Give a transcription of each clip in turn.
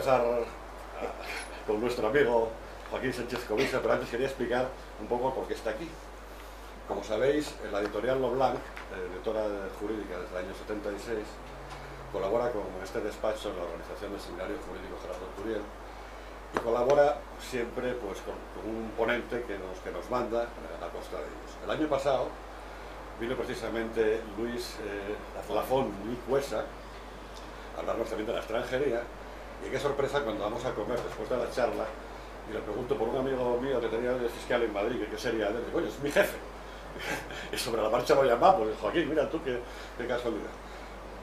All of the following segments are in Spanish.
pasar con nuestro amigo Joaquín Sánchez Covisa, pero antes quería explicar un poco por qué está aquí. Como sabéis, la editorial Leblanc, editora jurídica desde el año 76, colabora con este despacho en la organización del Seminario Jurídico Gerardo Turiel y colabora siempre pues, con un ponente que nos manda a costa de ellos. El año pasado vino precisamente Luis Lafont Cuesa a hablarnos también de la extranjería, y qué sorpresa cuando vamos a comer después de la charla y le pregunto por un amigo mío que tenía de fiscal en Madrid, que qué sería de él, digo, oye, es mi jefe. Y sobre la marcha lo llamamos, Joaquín, mira tú qué casualidad.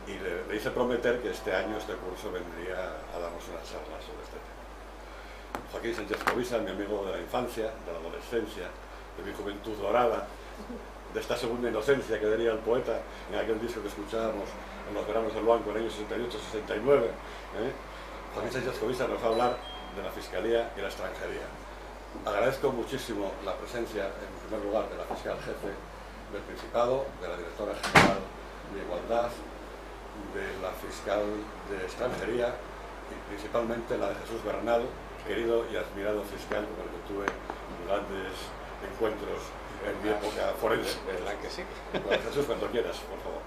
Y le hice prometer que este año, este curso, vendría a darnos una charla sobre este tema. Joaquín Sánchez Covisa, mi amigo de la infancia, de la adolescencia, de mi juventud dorada, de esta segunda inocencia que diría el poeta en aquel disco que escuchábamos en los veranos del Banco en el año 68-69. Joaquín Sánchez Covisa nos va a hablar de la Fiscalía y la extranjería. Agradezco muchísimo la presencia, en primer lugar, de la fiscal jefe del Principado, de la directora general de Igualdad, de la fiscal de extranjería y principalmente la de Jesús Bernal, querido y admirado fiscal con el que tuve grandes encuentros en mi época forense. ¿Verdad que sí? Bueno, Jesús, cuando quieras, por favor.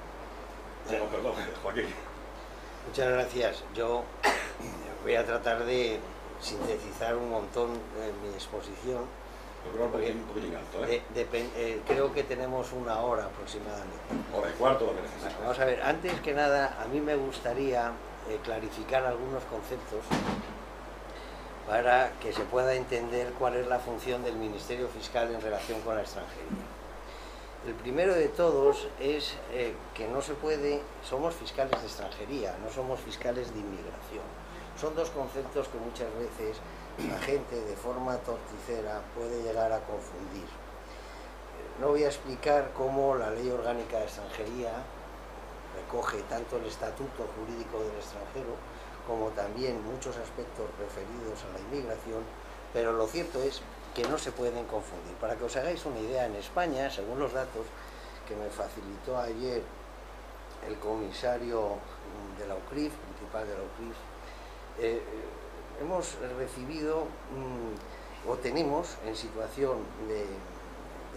Perdón, Joaquín. Muchas gracias. Yo voy a tratar de sintetizar un montón mi exposición. Un poquitín alto, creo que tenemos una hora aproximadamente. Hora y cuarto, lo que necesites. Vamos a ver, antes que nada, a mí me gustaría clarificar algunos conceptos para que se pueda entender cuál es la función del Ministerio Fiscal en relación con la extranjería. El primero de todos es que no se puede, somos fiscales de extranjería, no somos fiscales de inmigración. Son dos conceptos que muchas veces la gente de forma torticera puede llegar a confundir. No voy a explicar cómo la Ley Orgánica de Extranjería recoge tanto el Estatuto Jurídico del Extranjero como también muchos aspectos referidos a la inmigración, pero lo cierto es que no se pueden confundir. Para que os hagáis una idea, en España, según los datos que me facilitó ayer el comisario de la UCRIF, principal de la UCRIF, hemos recibido o tenemos en situación de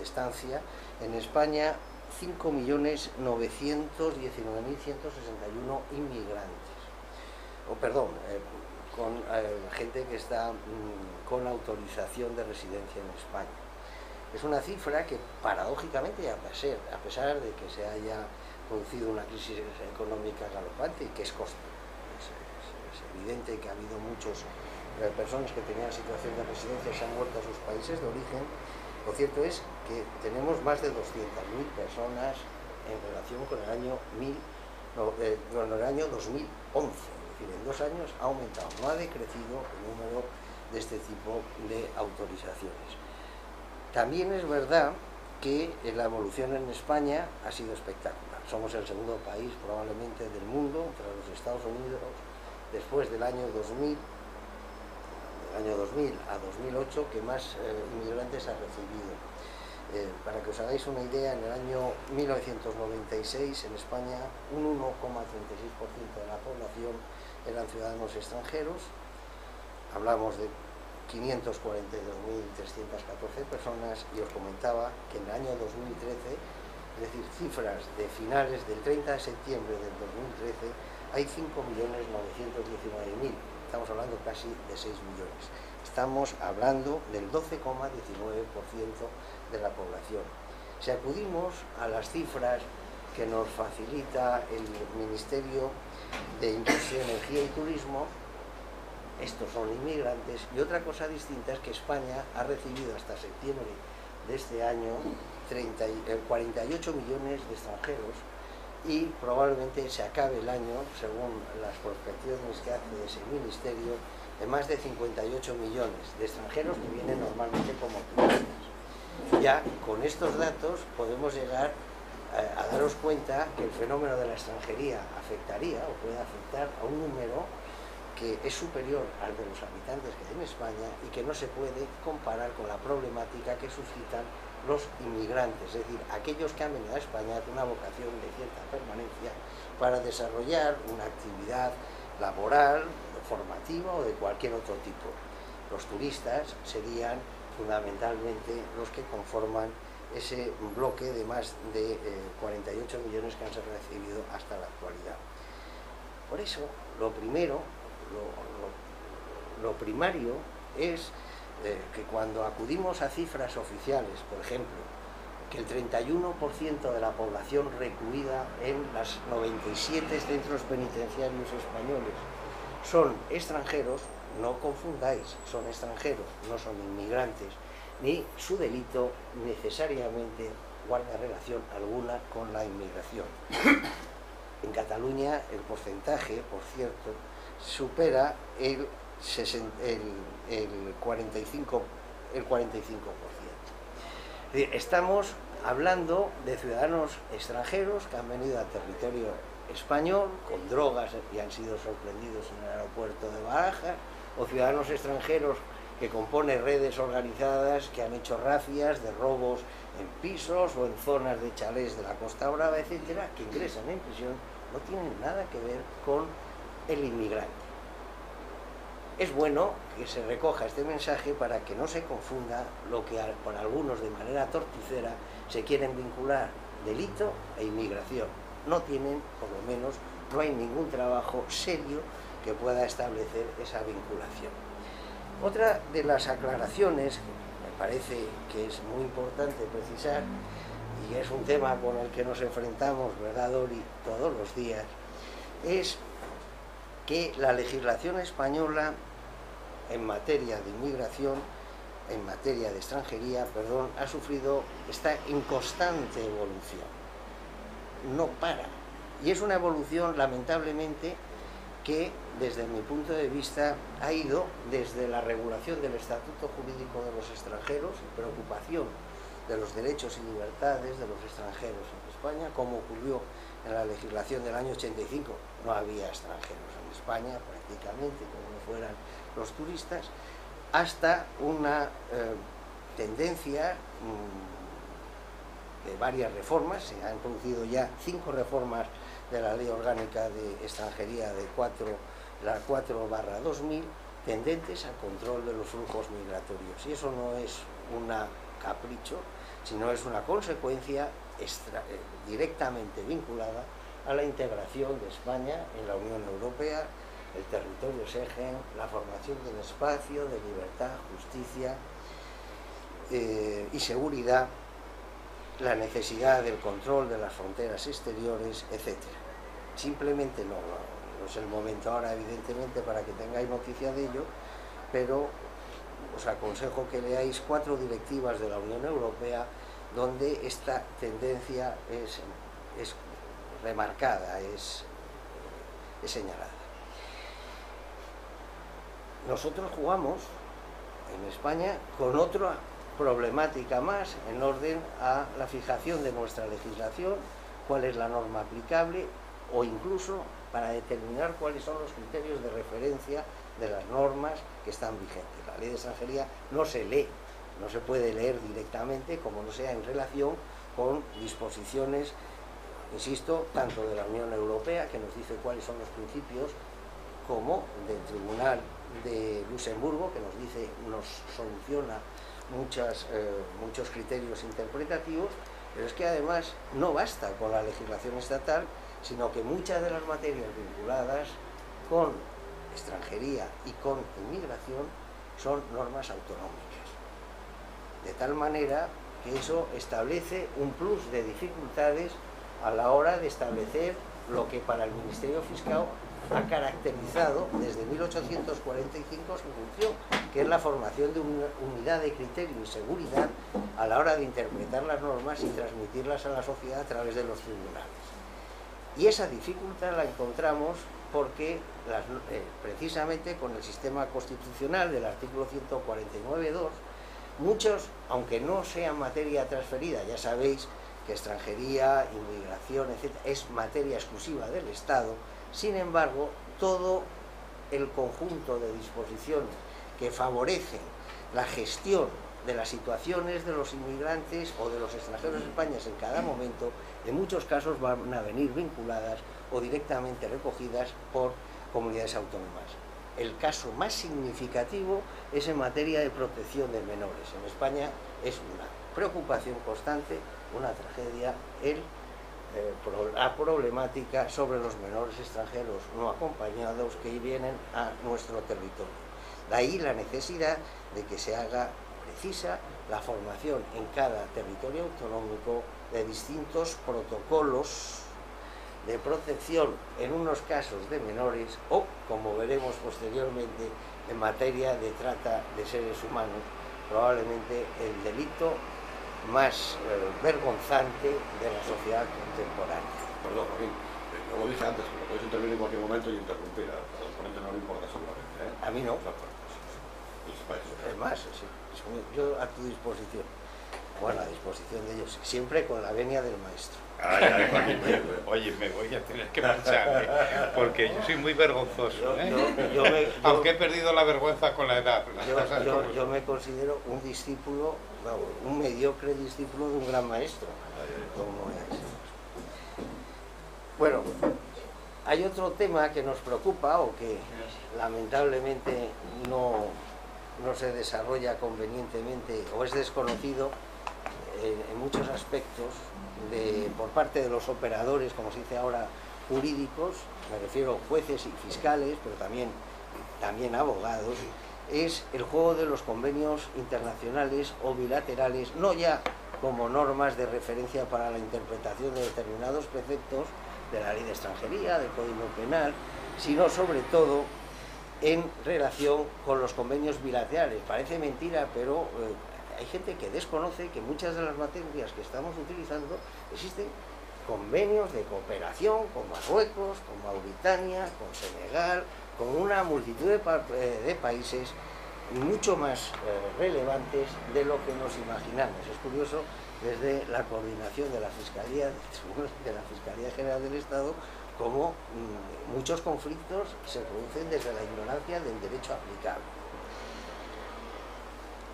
estancia en España 5.919.161 inmigrantes, con gente que está con autorización de residencia en España. Es una cifra que paradójicamente, a pesar de que se haya producido una crisis económica galopante y que es evidente que ha habido muchas personas que tenían situación de residencia y se han vuelto a sus países de origen, lo cierto es que tenemos más de 200.000 personas en relación con el año 2011. En 2 años ha aumentado, no ha decrecido el número de este tipo de autorizaciones. También es verdad que la evolución en España ha sido espectacular. Somos el segundo país probablemente del mundo, tras los Estados Unidos, después del año 2000 a 2008, que más inmigrantes ha recibido. Para que os hagáis una idea, en el año 1996 en España un 1,36% de la población eran ciudadanos extranjeros. Hablamos de 542.314 personas y os comentaba que en el año 2013, es decir, cifras de finales del 30 de septiembre del 2013, hay 5.919.000, estamos hablando casi de 6 millones. Estamos hablando del 12,19% de la población. Si acudimos a las cifras que nos facilita el Ministerio de Industria, Energía y Turismo, estos son inmigrantes, y otra cosa distinta es que España ha recibido hasta septiembre de este año 48 millones de extranjeros y probablemente se acabe el año, según las prospecciones que hace ese ministerio, de más de 58 millones de extranjeros que vienen normalmente como turistas. Ya con estos datos podemos llegar a daros cuenta que el fenómeno de la extranjería afectaría o puede afectar a un número que es superior al de los habitantes que hay en España y que no se puede comparar con la problemática que suscitan los inmigrantes, es decir, aquellos que han venido a España con una vocación de cierta permanencia para desarrollar una actividad laboral, formativa o de cualquier otro tipo. Los turistas serían fundamentalmente los que conforman ese bloque de más de 48 millones que han recibido hasta la actualidad. Por eso, lo primero, lo primario es que cuando acudimos a cifras oficiales, por ejemplo, que el 31% de la población recluida en los 97 centros penitenciarios españoles son extranjeros, no confundáis, son extranjeros, no son inmigrantes, ni su delito necesariamente guarda relación alguna con la inmigración. En Cataluña el porcentaje, por cierto, supera el 45%. Es decir, estamos hablando de ciudadanos extranjeros que han venido al territorio español con drogas y han sido sorprendidos en el aeropuerto de Barajas, o ciudadanos extranjeros que componen redes organizadas que han hecho racias de robos en pisos o en zonas de chalés de la Costa Brava, etcétera, que ingresan en prisión, no tienen nada que ver con el inmigrante. Es bueno que se recoja este mensaje para que no se confunda lo que por algunos de manera torticera se quieren vincular delito e inmigración. No tienen, por lo menos, no hay ningún trabajo serio que pueda establecer esa vinculación. Otra de las aclaraciones que me parece que es muy importante precisar, y es un tema con el que nos enfrentamos, ¿verdad, Dori?, todos los días, es que la legislación española en materia de inmigración, en materia de extranjería, perdón, está en constante evolución. No para. Y es una evolución, lamentablemente, que desde mi punto de vista ha ido desde la regulación del Estatuto Jurídico de los Extranjeros, preocupación de los derechos y libertades de los extranjeros en España, como ocurrió en la legislación del año 85, no había extranjeros en España prácticamente, como no fueran los turistas, hasta una tendencia de varias reformas. Se han producido ya 5 reformas de la Ley Orgánica de Extranjería de la 4/2000, tendentes al control de los flujos migratorios. Y eso no es un capricho, sino es una consecuencia directamente vinculada a la integración de España en la Unión Europea, el territorio Schengen, la formación de un espacio de libertad, justicia y seguridad, la necesidad del control de las fronteras exteriores, etc. Simplemente no es el momento ahora, evidentemente, para que tengáis noticia de ello, pero os aconsejo que leáis 4 directivas de la Unión Europea donde esta tendencia es remarcada, es señalada. Nosotros jugamos en España con otra problemática más en orden a la fijación de nuestra legislación, cuál es la norma aplicable, o incluso para determinar cuáles son los criterios de referencia de las normas que están vigentes. La ley de extranjería no se lee, no se puede leer directamente, como no sea en relación con disposiciones, insisto, tanto de la Unión Europea, que nos dice cuáles son los principios, como del Tribunal de Luxemburgo, que nos soluciona muchos criterios interpretativos, pero es que además no basta con la legislación estatal, sino que muchas de las materias vinculadas con extranjería y con inmigración son normas autonómicas. De tal manera que eso establece un plus de dificultades a la hora de establecer lo que para el Ministerio Fiscal ha caracterizado desde 1845 su función, que es la formación de una unidad de criterio y seguridad a la hora de interpretar las normas y transmitirlas a la sociedad a través de los tribunales. Y esa dificultad la encontramos porque precisamente con el sistema constitucional del artículo 149.2, muchos, aunque no sean materia transferida, ya sabéis que extranjería, inmigración, etc., es materia exclusiva del Estado. Sin embargo, todo el conjunto de disposiciones que favorecen la gestión de las situaciones de los inmigrantes o de los extranjeros en España en cada momento, en muchos casos van a venir vinculadas o directamente recogidas por comunidades autónomas. El caso más significativo es en materia de protección de menores. En España es una preocupación constante, una tragedia, la problemática sobre los menores extranjeros no acompañados que vienen a nuestro territorio. De ahí la necesidad de que se haga precisa la formación en cada territorio autonómico de distintos protocolos de protección en unos casos de menores o, como veremos posteriormente, en materia de trata de seres humanos, probablemente el delito más vergonzante de la sociedad contemporánea. Perdón, Joaquín, yo lo dije antes, pero podéis intervenir en cualquier momento y interrumpir. Al ponente no le importa seguramente, ¿eh? A mí no. Es más, sí, yo a tu disposición. Bueno, a disposición de ellos, siempre con la venia del maestro. Ay, Joaquín, oye, me voy a tener que marchar, porque yo soy muy vergonzoso, aunque he perdido la vergüenza con la edad. Yo me considero un discípulo, un mediocre discípulo de un gran maestro, como es. Bueno, hay otro tema que nos preocupa o que lamentablemente no se desarrolla convenientemente o es desconocido en muchos aspectos por parte de los operadores, como se dice ahora, jurídicos, me refiero a jueces y fiscales, pero también abogados, es el juego de los convenios internacionales o bilaterales, no ya como normas de referencia para la interpretación de determinados preceptos de la ley de extranjería, del Código Penal, sino sobre todo en relación con los convenios bilaterales. Parece mentira, pero hay gente que desconoce que muchas de las materias que estamos utilizando existen convenios de cooperación con Marruecos, con Mauritania, con Senegal, con una multitud de países mucho más relevantes de lo que nos imaginamos. Es curioso, desde la coordinación de la Fiscalía General del Estado, como muchos conflictos se producen desde la ignorancia del derecho aplicable.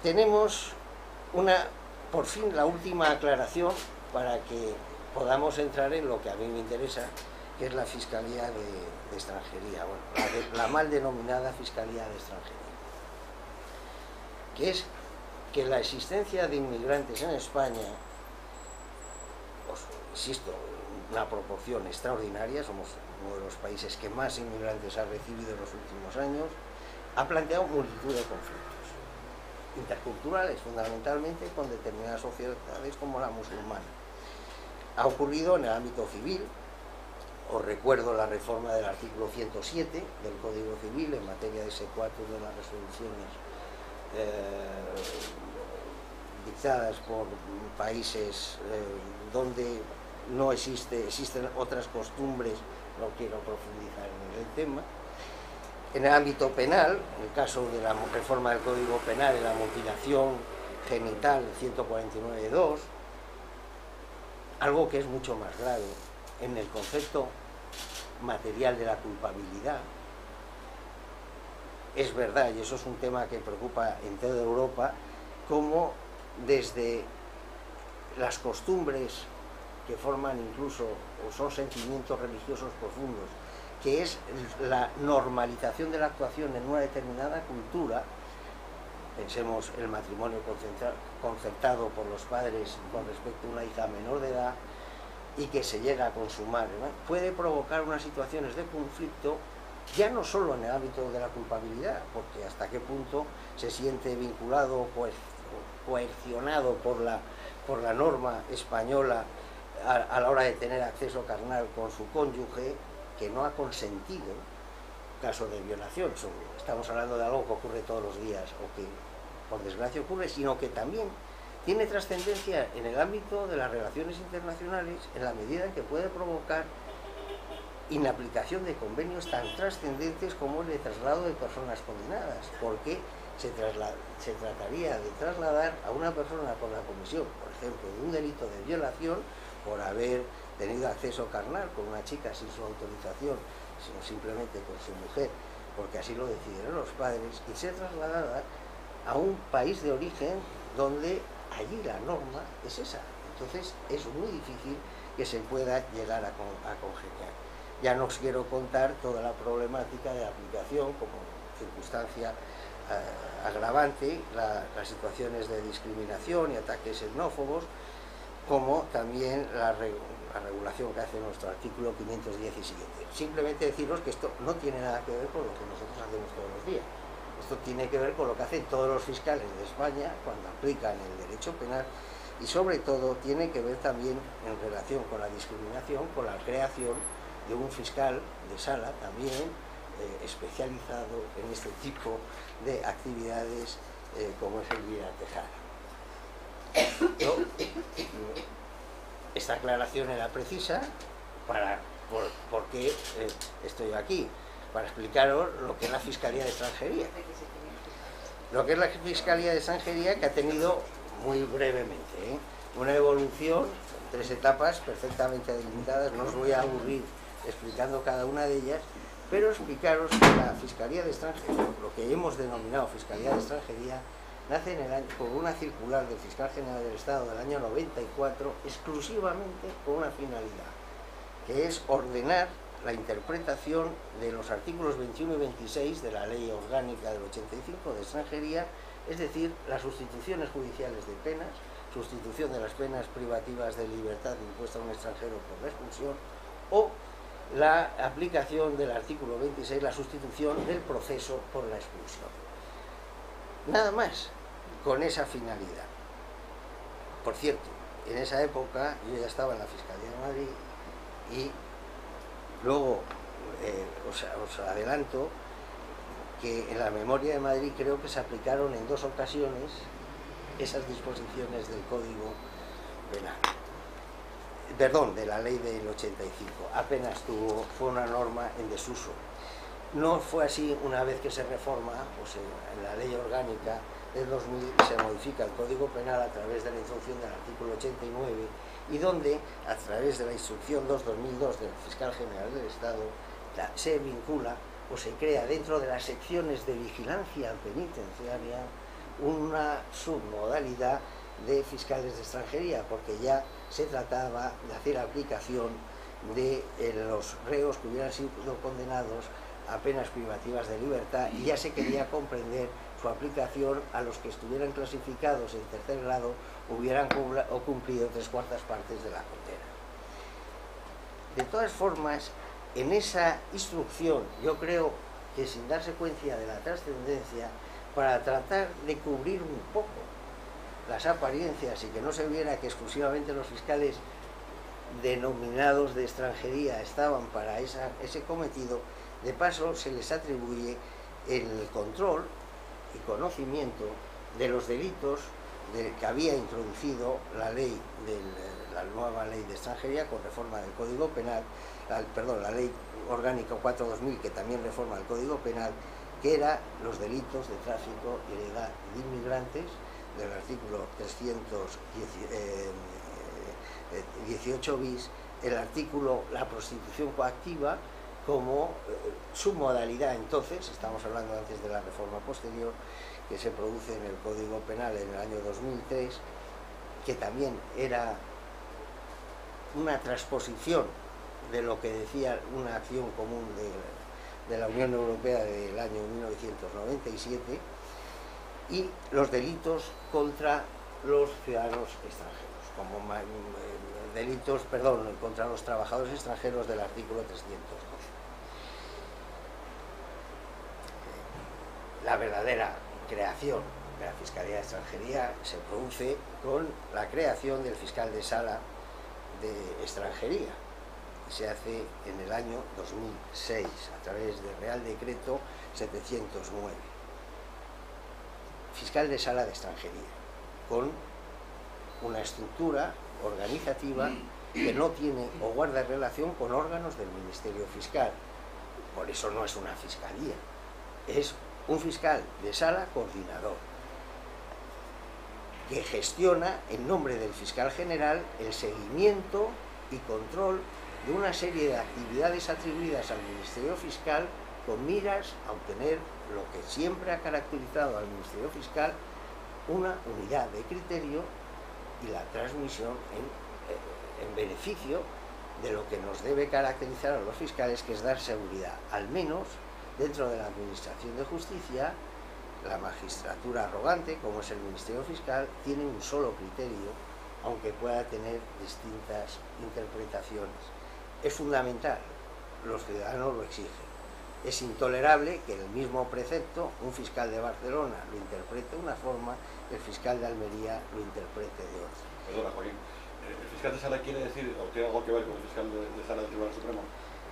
Tenemos por fin la última aclaración para que podamos entrar en lo que a mí me interesa, que es la Fiscalía de Extranjería, bueno, la mal denominada Fiscalía de Extranjería, que es que la existencia de inmigrantes en España, pues, insisto, una proporción extraordinaria, somos uno de los países que más inmigrantes ha recibido en los últimos años, ha planteado multitud de conflictos interculturales, fundamentalmente con determinadas sociedades como la musulmana. Ha ocurrido en el ámbito civil. Os recuerdo la reforma del artículo 107 del Código Civil en materia de secuatro de las resoluciones dictadas por países donde no existen otras costumbres, no quiero profundizar en el tema. En el ámbito penal, en el caso de la reforma del Código Penal, en la mutilación genital 149.2, algo que es mucho más grave, en el concepto material de la culpabilidad. Es verdad, y eso es un tema que preocupa en toda Europa, cómo desde las costumbres que forman incluso, o son sentimientos religiosos profundos, que es la normalización de la actuación en una determinada cultura, pensemos el matrimonio concertado por los padres con respecto a una hija menor de edad y que se llega a consumar, ¿no? Puede provocar unas situaciones de conflicto, ya no solo en el ámbito de la culpabilidad, porque hasta qué punto se siente vinculado o coercionado por la norma española a la hora de tener acceso carnal con su cónyuge que no ha consentido, caso de violación. Estamos hablando de algo que ocurre todos los días o que por desgracia ocurre, sino que también tiene trascendencia en el ámbito de las relaciones internacionales en la medida en que puede provocar inaplicación de convenios tan trascendentes como el de traslado de personas condenadas, porque se trataría de trasladar a una persona con la comisión, por ejemplo, de un delito de violación por haber tenido acceso carnal con una chica sin su autorización, sino simplemente con su mujer, porque así lo decidieron los padres, y ser trasladada a un país de origen donde allí la norma es esa. Entonces es muy difícil que se pueda llegar a congeniar. Ya no os quiero contar toda la problemática de aplicación como circunstancia agravante, las situaciones de discriminación y ataques xenófobos, como también la regulación que hace nuestro artículo 510 y siguiente. Simplemente deciros que esto no tiene nada que ver con lo que nosotros hacemos todos los días. Esto tiene que ver con lo que hacen todos los fiscales de España cuando aplican el derecho penal, y sobre todo tiene que ver también en relación con la discriminación, con la creación de un fiscal de sala también especializado en este tipo de actividades como es Elvira Tejada. Esta aclaración era precisa por qué estoy aquí, para explicaros lo que es la Fiscalía de Extranjería. Lo que es la Fiscalía de Extranjería, que ha tenido, muy brevemente, una evolución, 3 etapas perfectamente delimitadas. No os voy a aburrir explicando cada una de ellas, pero explicaros que la Fiscalía de Extranjería, lo que hemos denominado Fiscalía de Extranjería, nace por una circular del Fiscal General del Estado del año 94, exclusivamente con una finalidad, que es ordenar la interpretación de los artículos 21 y 26 de la Ley Orgánica del 85 de Extranjería, es decir, las sustituciones judiciales de penas, sustitución de las penas privativas de libertad impuesta a un extranjero por la expulsión, o la aplicación del artículo 26, la sustitución del proceso por la expulsión. Nada más, con esa finalidad. Por cierto, en esa época yo ya estaba en la Fiscalía de Madrid y luego os adelanto que en la memoria de Madrid creo que se aplicaron en 2 ocasiones esas disposiciones del Código Penal. Perdón, de la ley del 85. Apenas fue una norma en desuso. No fue así una vez que se reforma, en la ley orgánica del 2000 se modifica el Código Penal a través de la introducción del artículo 89, y donde, a través de la instrucción 2/2002 del Fiscal General del Estado, se vincula o se crea dentro de las secciones de vigilancia penitenciaria una submodalidad de fiscales de extranjería, porque ya se trataba de hacer aplicación de los reos que hubieran sido condenados a penas privativas de libertad, y ya se quería comprender su aplicación a los que estuvieran clasificados en 3er grado, hubieran cumplido 3/4 partes de la condena. De todas formas, en esa instrucción, yo creo que sin darse cuenta de la trascendencia, para tratar de cubrir un poco las apariencias y que no se viera que exclusivamente los fiscales denominados de extranjería estaban para ese cometido, de paso se les atribuye el control y conocimiento de los delitos que había introducido la nueva ley de extranjería con reforma del Código Penal, la ley orgánica 4/2000, que también reforma el Código Penal, que eran los delitos de tráfico ilegal de inmigrantes, del artículo 318 bis, el artículo la prostitución coactiva como su modalidad. Entonces, estamos hablando antes de la reforma posterior que se produce en el Código Penal en el año 2003, que también era una transposición de lo que decía una acción común de la Unión Europea del año 1997, y los delitos contra los ciudadanos extranjeros, como contra los trabajadores extranjeros del artículo 312. La verdadera creación de la Fiscalía de Extranjería se produce con la creación del fiscal de sala de extranjería, y se hace en el año 2006 a través del Real Decreto 709. Fiscal de sala de extranjería, con una estructura organizativa que no tiene o guarda relación con órganos del Ministerio Fiscal. Por eso no es una fiscalía, es un fiscal de sala coordinador, que gestiona en nombre del fiscal general el seguimiento y control de una serie de actividades atribuidas al Ministerio Fiscal, con miras a obtener lo que siempre ha caracterizado al Ministerio Fiscal: una unidad de criterio y la transmisión en beneficio de lo que nos debe caracterizar a los fiscales, que es dar seguridad, al menos dentro de la Administración de Justicia. La magistratura arrogante, como es el Ministerio Fiscal, tiene un solo criterio, aunque pueda tener distintas interpretaciones. Es fundamental, los ciudadanos lo exigen. Es intolerable que el mismo precepto, un fiscal de Barcelona lo interprete de una forma, el fiscal de Almería lo interprete de otra. Perdona, Joaquín, ¿el fiscal de sala quiere decir, o tiene algo que ver con el fiscal de sala del Tribunal Supremo?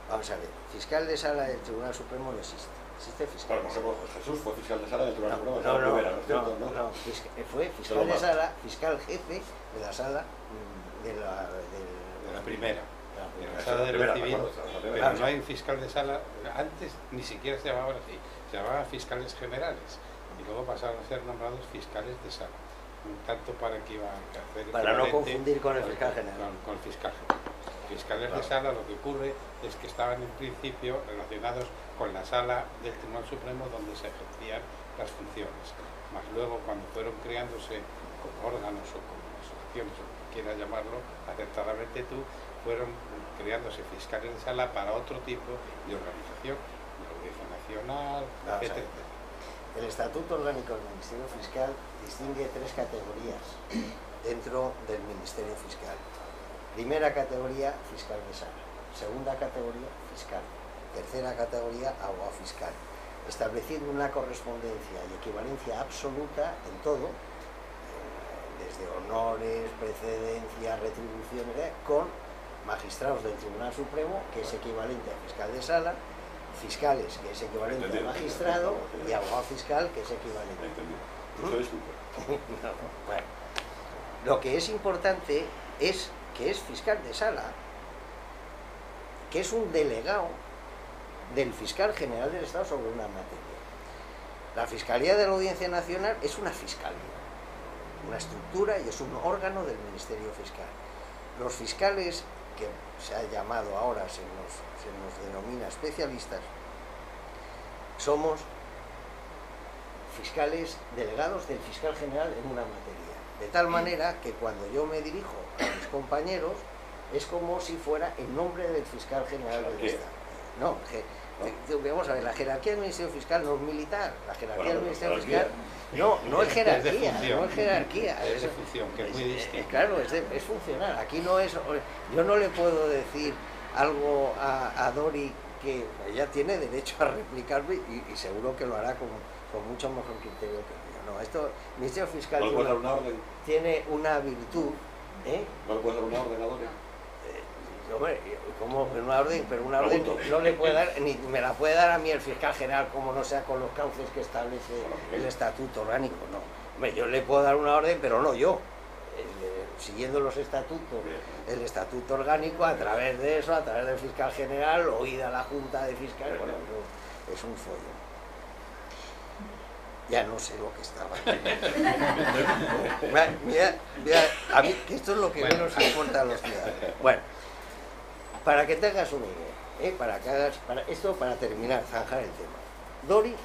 Vamos a ver, fiscal de sala del Tribunal Supremo no existe. Existe fiscal. Claro, por ejemplo, Jesús fue fiscal de sala del Tribunal Supremo. No, fue fiscal de sala, fiscal jefe de la sala de la primera. En la sala de lo civil, pero no hay un fiscal de sala. Antes ni siquiera se llamaban así, se llamaban fiscales generales y luego pasaron a ser nombrados fiscales de sala, tanto para que iban a hacer para no confundir con el fiscal general. Con el fiscal general. Fiscales de sala, lo que ocurre es que estaban en principio relacionados con la sala del Tribunal Supremo donde se ejercían las funciones, más luego cuando fueron creándose como órganos o como asociaciones o como quieras llamarlo, acertadamente tú, fueron creándose fiscales de sala para otro tipo de organización, la Audiencia Nacional, etc. El Estatuto Orgánico del Ministerio Fiscal distingue 3 categorías dentro del Ministerio Fiscal. Primera categoría, fiscal de sala. Segunda categoría, fiscal. Tercera categoría, abogado fiscal. Estableciendo una correspondencia y equivalencia absoluta en todo, desde honores, precedencias, retribuciones, con magistrados del Tribunal Supremo, que es equivalente a fiscal de sala, fiscales, que es equivalente a magistrado, y abogado fiscal, que es equivalente. Bueno, lo que es importante es que es fiscal de sala, que es un delegado del fiscal general del Estado sobre una materia. La Fiscalía de la Audiencia Nacional es una fiscalía, una estructura y es un órgano del Ministerio Fiscal. Los fiscales, que se ha llamado ahora, se nos denomina especialistas, somos fiscales delegados del fiscal general en una materia. De tal manera que cuando yo me dirijo a mis compañeros es como si fuera en nombre del fiscal general del Estado. No, vamos a ver, la jerarquía del Ministerio Fiscal no es militar, la jerarquía del Ministerio Fiscal no es jerarquía, no es jerarquía. Es de función, que es muy distinto. Claro, es funcional. Aquí no es, yo no le puedo decir algo a Dori que ella tiene derecho a replicarme y seguro que lo hará con mucho mejor criterio que yo. No, esto, el Ministerio Fiscal tiene una virtud. ¿No le puede dar una orden a Dori? Hombre, como una orden, pero una orden no le puede dar, ni me la puede dar a mí el fiscal general, como no sea con los cauces que establece el Estatuto Orgánico, no. Hombre, yo le puedo dar una orden, pero no yo. Siguiendo los estatutos, el Estatuto Orgánico, a través de eso, a través del fiscal general, oída la Junta de Fiscales, bueno, es un follón. Ya no sé lo que estaba. Mira, a mí, que esto es lo que menos importa a los ciudadanos. Bueno, para que tengas una idea, para terminar, zanjar el tema. Dori,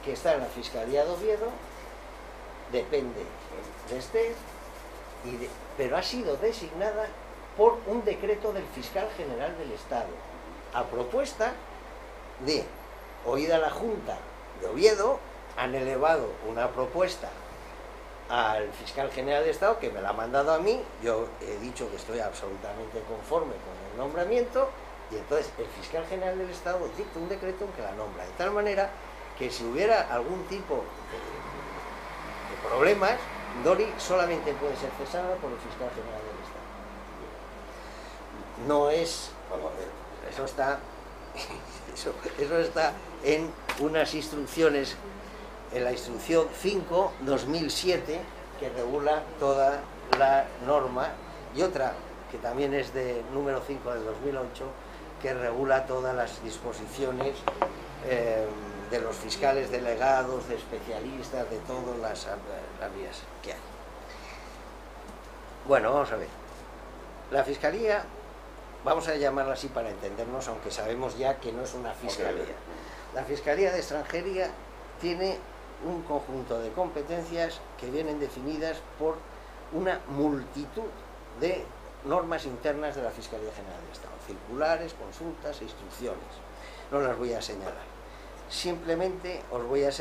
que está en la Fiscalía de Oviedo, depende de este, pero ha sido designada por un decreto del fiscal general del Estado, a propuesta de, oída la Junta de Oviedo, han elevado una propuesta al fiscal general del Estado, que me la ha mandado a mí. Yo he dicho que estoy absolutamente conforme con el nombramiento, y entonces el fiscal general del Estado dicta un decreto en que la nombra, de tal manera que si hubiera algún tipo de problemas, Dori solamente puede ser cesada por el fiscal general del Estado. No es... Eso está en unas instrucciones, en la instrucción 5/2007, que regula toda la norma, y otra que también es de número 5 del 2008, que regula todas las disposiciones de los fiscales delegados, de especialistas, de todas las vías que hay. Bueno, vamos a ver. La Fiscalía, vamos a llamarla así para entendernos, aunque sabemos ya que no es una fiscalía. La Fiscalía de Extranjería tiene un conjunto de competencias que vienen definidas por una multitud de normas internas de la Fiscalía General del Estado, circulares, consultas e instrucciones. No las voy a señalar. Simplemente os voy a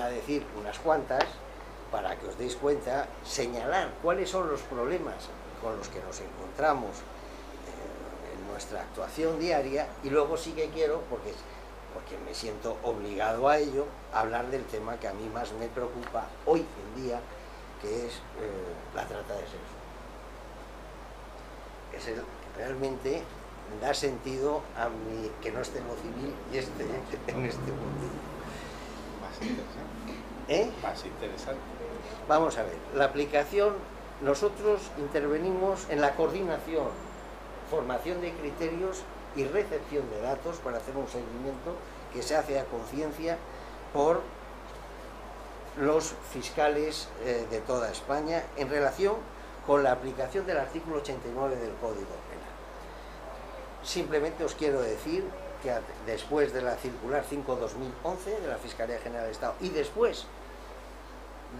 decir unas cuantas para que os deis cuenta, señalar cuáles son los problemas con los que nos encontramos en nuestra actuación diaria, y luego sí que quiero, porque me siento obligado a ello, hablar del tema que a mí más me preocupa hoy en día, que es la trata de seres humanos. Es el que realmente da sentido a mi que no esté en lo civil y esté en este mundo. Más interesante. Más interesante. Vamos a ver, la aplicación, nosotros intervenimos en la coordinación, formación de criterios y recepción de datos para hacer un seguimiento que se hace a conciencia por los fiscales de toda España en relación con la aplicación del artículo 89 del Código Penal. Simplemente os quiero decir que después de la circular 5/2011 de la Fiscalía General del Estado y después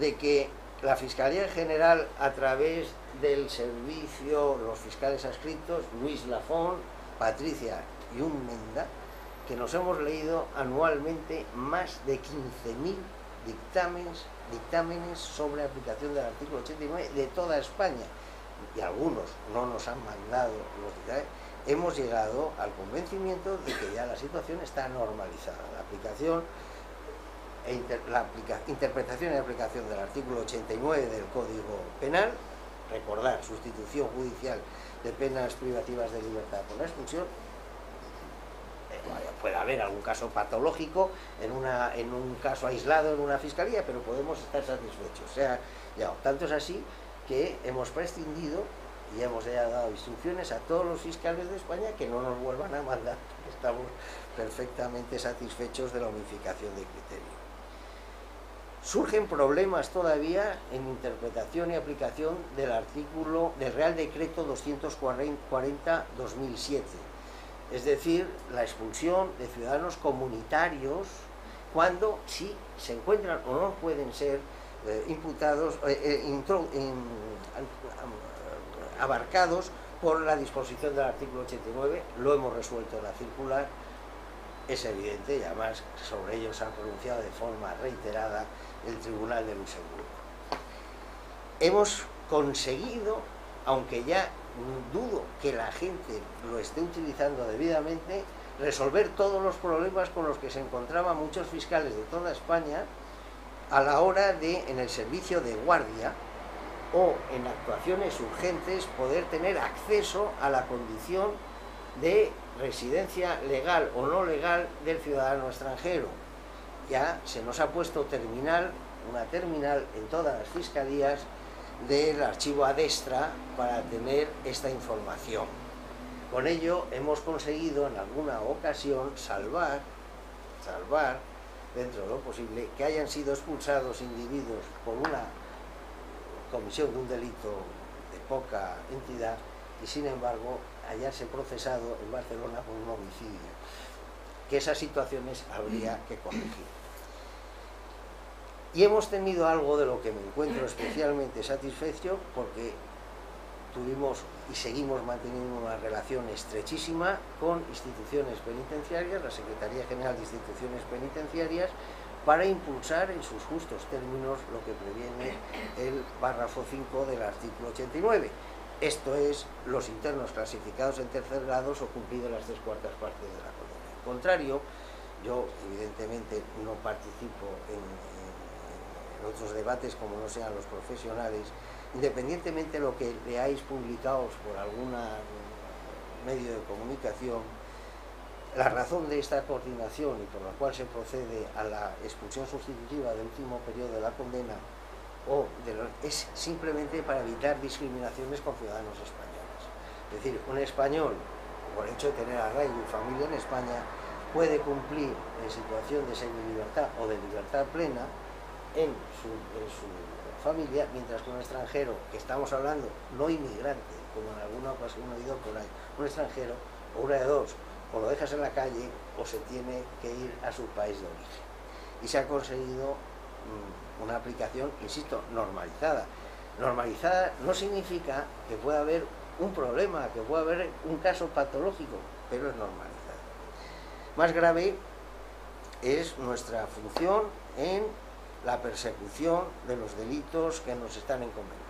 de que la Fiscalía General, a través del servicio, los fiscales adscritos, Luis Lafón, Patricia y un Menda, que nos hemos leído anualmente más de 15.000 dictámenes sobre aplicación del artículo 89 de toda España, y algunos no nos han mandado los dictámenes, hemos llegado al convencimiento de que ya la situación está normalizada. La aplicación interpretación y aplicación del artículo 89 del Código Penal, recordar, sustitución judicial de penas privativas de libertad por la expulsión. Puede haber algún caso patológico en un caso aislado en una fiscalía, pero podemos estar satisfechos. O sea, ya, tanto es así que hemos prescindido y hemos ya dado instrucciones a todos los fiscales de España que no nos vuelvan a mandar. Estamos perfectamente satisfechos de la unificación de criterio. Surgen problemas todavía en interpretación y aplicación del artículo del Real Decreto 240/2007, es decir, la expulsión de ciudadanos comunitarios cuando sí se encuentran o no pueden ser imputados, abarcados por la disposición del artículo 89. Lo hemos resuelto en la circular, es evidente, y además sobre ello se ha pronunciado de forma reiterada el Tribunal de Luxemburgo. Hemos conseguido, aunque ya dudo que la gente lo esté utilizando debidamente, resolver todos los problemas con los que se encontraban muchos fiscales de toda España a la hora de, en el servicio de guardia o en actuaciones urgentes, poder tener acceso a la condición de residencia legal o no legal del ciudadano extranjero. Ya se nos ha puesto una terminal en todas las fiscalías del archivo Adestra para tener esta información. Con ello hemos conseguido en alguna ocasión salvar dentro de lo posible que hayan sido expulsados individuos por una comisión de un delito de poca entidad y sin embargo hallarse procesado en Barcelona por un homicidio, que esas situaciones habría que corregir. Y hemos tenido algo de lo que me encuentro especialmente satisfecho, porque tuvimos y seguimos manteniendo una relación estrechísima con instituciones penitenciarias, la Secretaría General de Instituciones Penitenciarias, para impulsar en sus justos términos lo que previene el párrafo 5 del artículo 89. Esto es, los internos clasificados en tercer grado o cumplido las 3/4 partes de la condena. Al contrario, yo evidentemente no participo en otros debates como no sean los profesionales, independientemente de lo que veáis publicados por algún medio de comunicación. La razón de esta coordinación y por la cual se procede a la expulsión sustitutiva del último periodo de la condena es simplemente para evitar discriminaciones con ciudadanos españoles. Es decir, un español, por el hecho de tener arraigo y familia en España, puede cumplir en situación de semilibertad o de libertad plena en su familia, mientras que un extranjero, que estamos hablando no inmigrante, como en alguna ocasión he oído por ahí, un extranjero, o una de dos, o lo dejas en la calle o se tiene que ir a su país de origen. Y se ha conseguido una aplicación, insisto, normalizada. Normalizada no significa que pueda haber un problema, que puede haber un caso patológico, pero es normalizado. Más grave es nuestra función en la persecución de los delitos que nos están encomendados.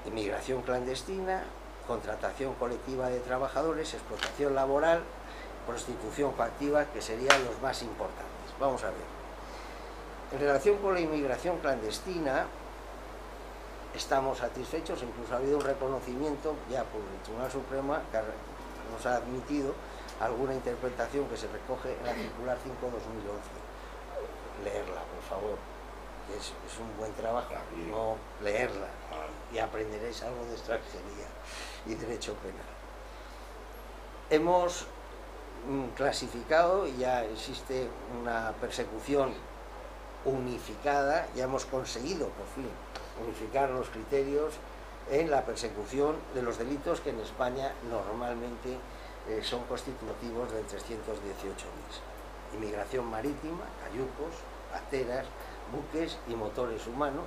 Inmigración clandestina, contratación colectiva de trabajadores, explotación laboral, prostitución coactiva, que serían los más importantes. Vamos a ver. En relación con la inmigración clandestina, estamos satisfechos, incluso ha habido un reconocimiento ya por el Tribunal Supremo que nos ha admitido alguna interpretación que se recoge en la circular 5/2011. Leerla, por favor, es un buen trabajo, no leerla, y aprenderéis algo de extranjería y derecho penal. Hemos clasificado, y ya existe una persecución unificada, ya hemos conseguido por fin unificar los criterios en la persecución de los delitos que en España normalmente son constitutivos del 318 bis. Inmigración marítima, cayucos, pateras, buques y motores humanos.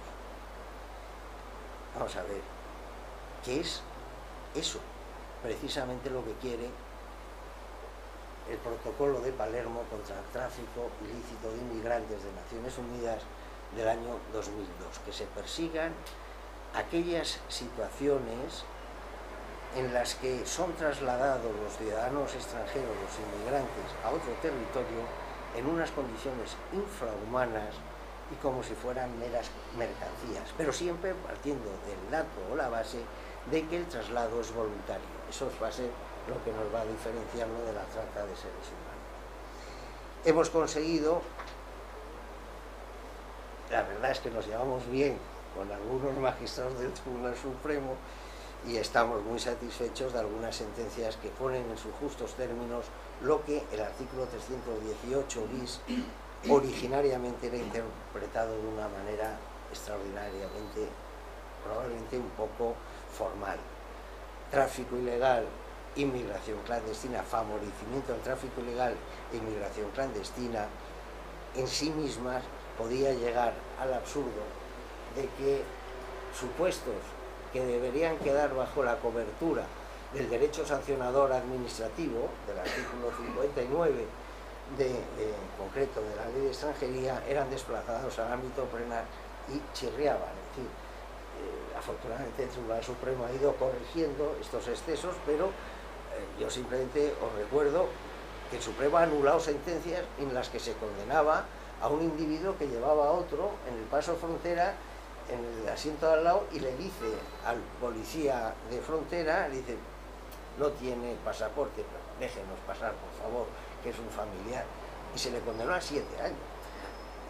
Vamos a ver, ¿qué es eso? Precisamente lo que quiere el protocolo de Palermo contra el tráfico ilícito de inmigrantes de Naciones Unidas del año 2002, que se persigan aquellas situaciones en las que son trasladados los ciudadanos extranjeros, los inmigrantes, a otro territorio en unas condiciones infrahumanas y como si fueran meras mercancías, pero siempre partiendo del dato o la base de que el traslado es voluntario. Eso va a ser lo que nos va a diferenciarlo de la trata de seres humanos. Hemos conseguido, la verdad es que nos llevamos bien con algunos magistrados del Tribunal Supremo y estamos muy satisfechos de algunas sentencias que ponen en sus justos términos lo que el artículo 318 bis originariamente era interpretado de una manera extraordinariamente, probablemente un poco formal. Tráfico ilegal, inmigración clandestina, favorecimiento del tráfico ilegal e inmigración clandestina, en sí mismas podía llegar al absurdo de que supuestos que deberían quedar bajo la cobertura del derecho sancionador administrativo, del artículo 59 en concreto de la ley de extranjería, eran desplazados al ámbito penal y chirriaban. Es decir, afortunadamente el Tribunal Supremo ha ido corrigiendo estos excesos, pero yo simplemente os recuerdo que el Supremo ha anulado sentencias en las que se condenaba a un individuo que llevaba a otro en el paso frontera en el asiento de al lado y le dice al policía de frontera, le dice, no tiene pasaporte, pero déjenos pasar por favor, que es un familiar, y se le condenó a 7 años.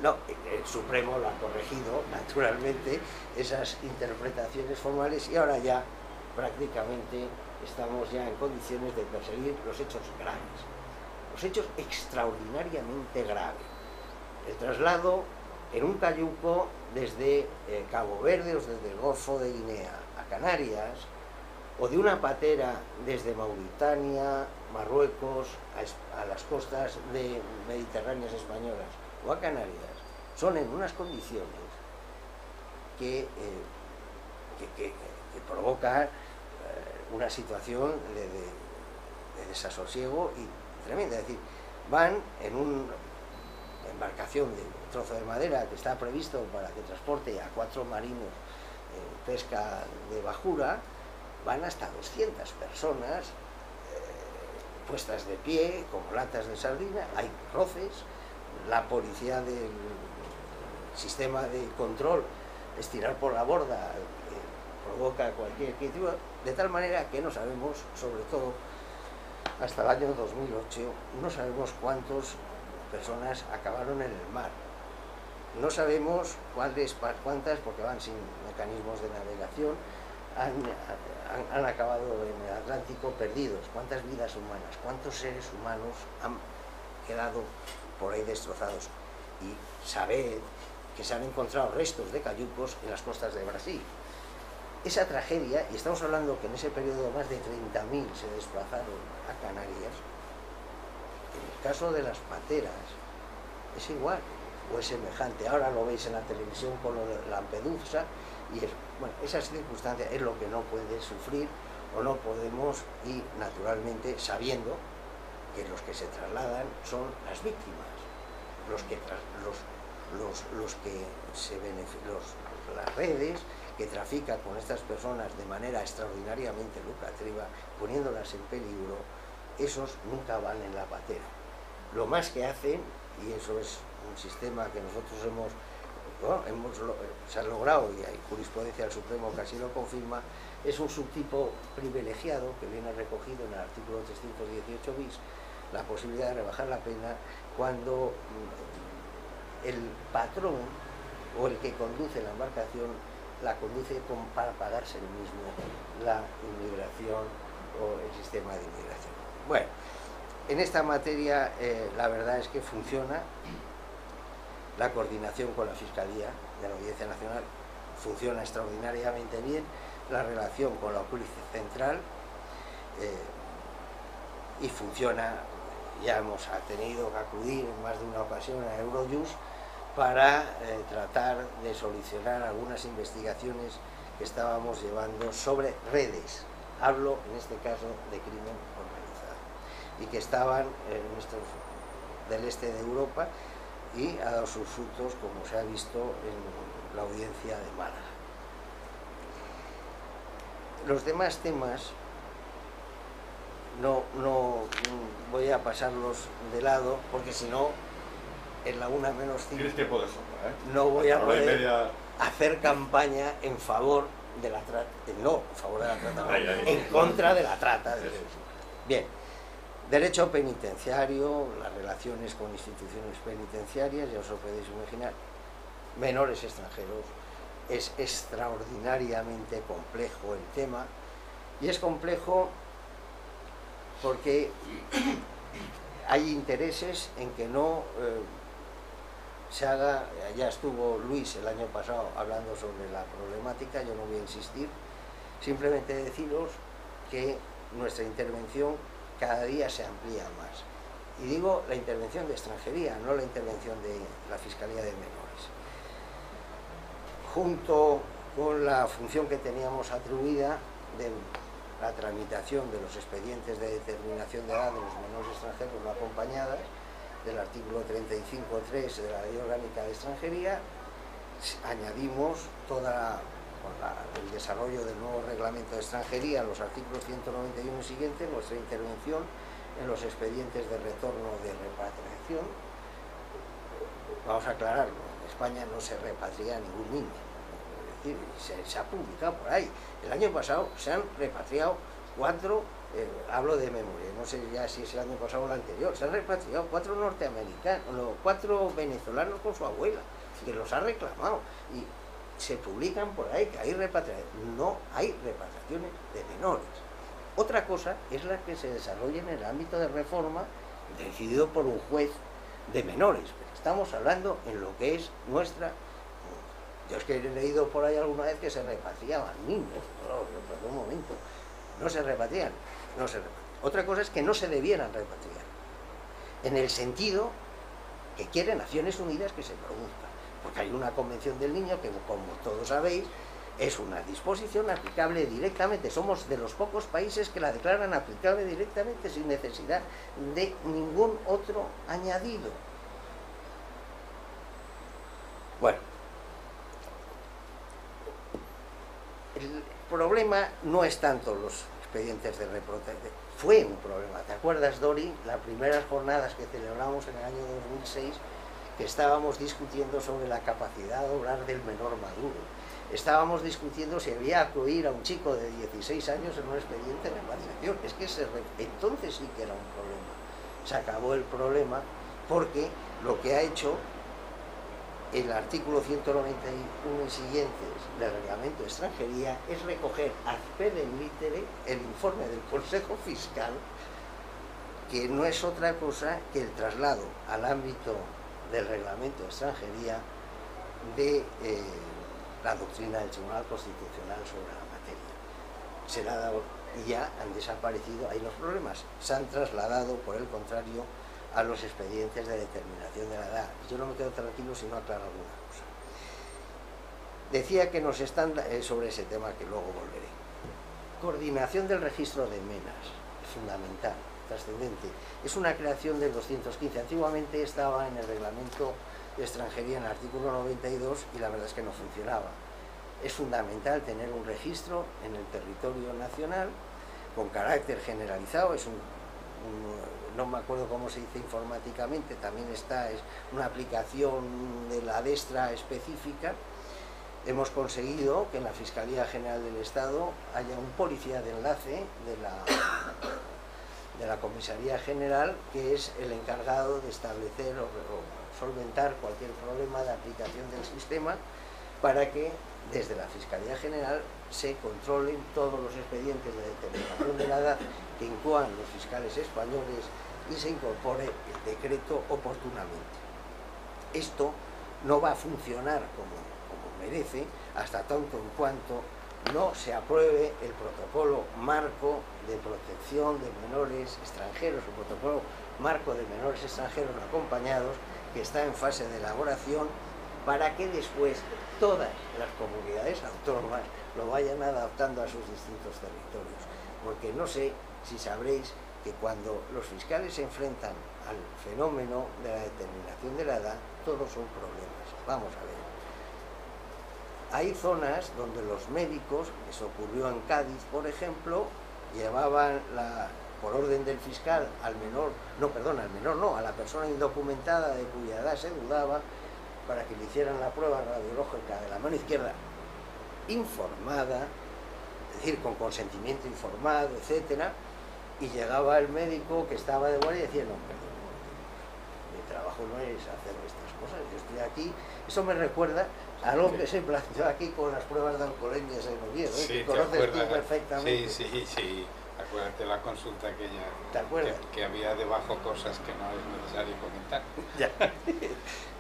No, el Supremo lo ha corregido, naturalmente, esas interpretaciones formales, y ahora ya prácticamente estamos ya en condiciones de perseguir los hechos graves, los hechos extraordinariamente graves. El traslado en un cayuco desde Cabo Verde o desde el Golfo de Guinea a Canarias, o de una patera desde Mauritania, Marruecos, a las costas mediterráneas españolas o a Canarias, son en unas condiciones que provocan una situación de desasosiego y tremenda. Es decir, van en una embarcación de un trozo de madera que está previsto para que transporte a 4 marinos pesca de bajura, van hasta 200 personas puestas de pie como latas de sardina, hay roces, la policía del sistema de control es tirar por la borda, provoca cualquier tipo, de tal manera que no sabemos, sobre todo hasta el año 2008, no sabemos cuántas personas acabaron en el mar. No sabemos cuántas, porque van sin mecanismos de navegación, han acabado en el Atlántico perdidos. ¿Cuántas vidas humanas, cuántos seres humanos han quedado por ahí destrozados? Y sabed que se han encontrado restos de cayucos en las costas de Brasil. Esa tragedia, y estamos hablando que en ese periodo más de 30.000 se desplazaron a Canarias, en el caso de las pateras es igual o es semejante. Ahora lo veis en la televisión con lo de Lampedusa, Y eso, bueno, esas circunstancias es lo que no puede sufrir o no podemos, y naturalmente sabiendo que los que se trasladan son las víctimas, las redes que trafican con estas personas de manera extraordinariamente lucrativa, poniéndolas en peligro, esos nunca van en la patera. Lo más que hacen, y eso es un sistema que nosotros se ha logrado, y hay jurisprudencia del Supremo que así lo confirma, es un subtipo privilegiado que viene recogido en el artículo 318 bis, la posibilidad de rebajar la pena cuando el patrón o el que conduce la embarcación la conduce para pagarse el mismo la inmigración o el sistema de inmigración. Bueno, en esta materia la verdad es que funciona la coordinación con la Fiscalía de la Audiencia Nacional, funciona extraordinariamente bien la relación con la Justicia Central y funciona. Ya hemos tenido que acudir en más de una ocasión a Eurojust para tratar de solucionar algunas investigaciones que estábamos llevando sobre redes. Hablo en este caso de crimen organizado y que estaban en estos del este de Europa, y ha dado sus frutos, como se ha visto en la audiencia de Málaga. Los demás temas no voy a pasarlos de lado, porque si no, en la 1 menos 5 tienes tiempo de sobra, ¿eh? No voy a poder hacer campaña en favor de la trata, en contra de la trata de seres humanos. Bien, derecho penitenciario, las relaciones con instituciones penitenciarias, ya os lo podéis imaginar, menores extranjeros, es extraordinariamente complejo el tema, y es complejo porque hay intereses en que no se haga. Ya estuvo Luis el año pasado hablando sobre la problemática, yo no voy a insistir, simplemente deciros que nuestra intervención cada día se amplía más. Y digo la intervención de extranjería, no la intervención de la Fiscalía de Menores. Junto con la función que teníamos atribuida de la tramitación de los expedientes de determinación de edad de los menores extranjeros no acompañadas, del artículo 35.3 de la Ley Orgánica de Extranjería, añadimos el desarrollo del nuevo reglamento de extranjería, los artículos 191 y siguientes, nuestra intervención en los expedientes de retorno de repatriación. Vamos a aclararlo, en España no se repatria a ningún niño, es decir, se ha publicado por ahí. El año pasado se han repatriado 4, hablo de memoria, no sé ya si es el año pasado o el anterior, se han repatriado 4 norteamericanos, 4 venezolanos con su abuela, que los ha reclamado, y se publican por ahí que hay repatriaciones. No hay repatriaciones de menores. Otra cosa es la que se desarrolla en el ámbito de reforma decidido por un juez de menores, pero estamos hablando en lo que es nuestra. Yo es que he leído por ahí alguna vez que se repatriaban niños, pero un momento, no se repatrian, no se repatrian. Otra cosa es que no se debieran repatriar, en el sentido que quiere Naciones Unidas que se produzca, porque hay una Convención del Niño que, como todos sabéis, es una disposición aplicable directamente. Somos de los pocos países que la declaran aplicable directamente sin necesidad de ningún otro añadido. Bueno, el problema no es tanto los expedientes de repatriación. Fue un problema. ¿Te acuerdas, Dori? Las primeras jornadas que celebramos en el año 2006, que estábamos discutiendo sobre la capacidad de obrar del menor maduro. Estábamos discutiendo si había que oír a un chico de 16 años en un expediente de repatriación. Es que entonces sí que era un problema. Se acabó el problema porque lo que ha hecho el artículo 191 y siguientes del reglamento de extranjería es recoger ad pedem litere el informe del Consejo Fiscal, que no es otra cosa que el traslado al ámbito del reglamento de extranjería de la doctrina del Tribunal Constitucional sobre la materia. Se le ha dado, y ya han desaparecido ahí los problemas, se han trasladado, por el contrario, a los expedientes de determinación de la edad. Yo no me quedo tranquilo si no aclaro alguna cosa. decía que nos están, sobre ese tema que luego volveré. Coordinación del registro de menas, fundamental, trascendente. Es una creación del 215. Antiguamente estaba en el reglamento de extranjería en el artículo 92 y la verdad es que no funcionaba. Es fundamental tener un registro en el territorio nacional con carácter generalizado. Es no me acuerdo cómo se dice informáticamente, también está, es una aplicación de la Destra específica. Hemos conseguido que en la Fiscalía General del Estado haya un policía de enlace de la Comisaría General, que es el encargado de establecer o solventar cualquier problema de aplicación del sistema, para que desde la Fiscalía General se controlen todos los expedientes de determinación de la edad que incoan los fiscales españoles y se incorpore el decreto oportunamente. Esto no va a funcionar como merece hasta tanto en cuanto no se apruebe el protocolo marco de protección de menores extranjeros, el protocolo marco de menores extranjeros no acompañados, que está en fase de elaboración, para que después todas las comunidades autónomas lo vayan adaptando a sus distintos territorios. Porque no sé si sabréis que cuando los fiscales se enfrentan al fenómeno de la determinación de la edad, todos son problemas. Vamos a ver. Hay zonas donde los médicos, eso ocurrió en Cádiz, por ejemplo, llevaban por orden del fiscal al menor no, a la persona indocumentada de cuya edad se dudaba, para que le hicieran la prueba radiológica de la mano izquierda informada, es decir, con consentimiento informado, etcétera, y llegaba el médico que estaba de guardia y decía, no, perdón, mi trabajo no es hacer estas cosas, yo estoy aquí. Eso me recuerda a lo que se planteó aquí con las pruebas de alcoholemias en Oviedo, que conoces tú perfectamente. Sí. Acuérdate la consulta aquella. ¿Te acuerdas? Que había debajo cosas que no es necesario comentar. Ya.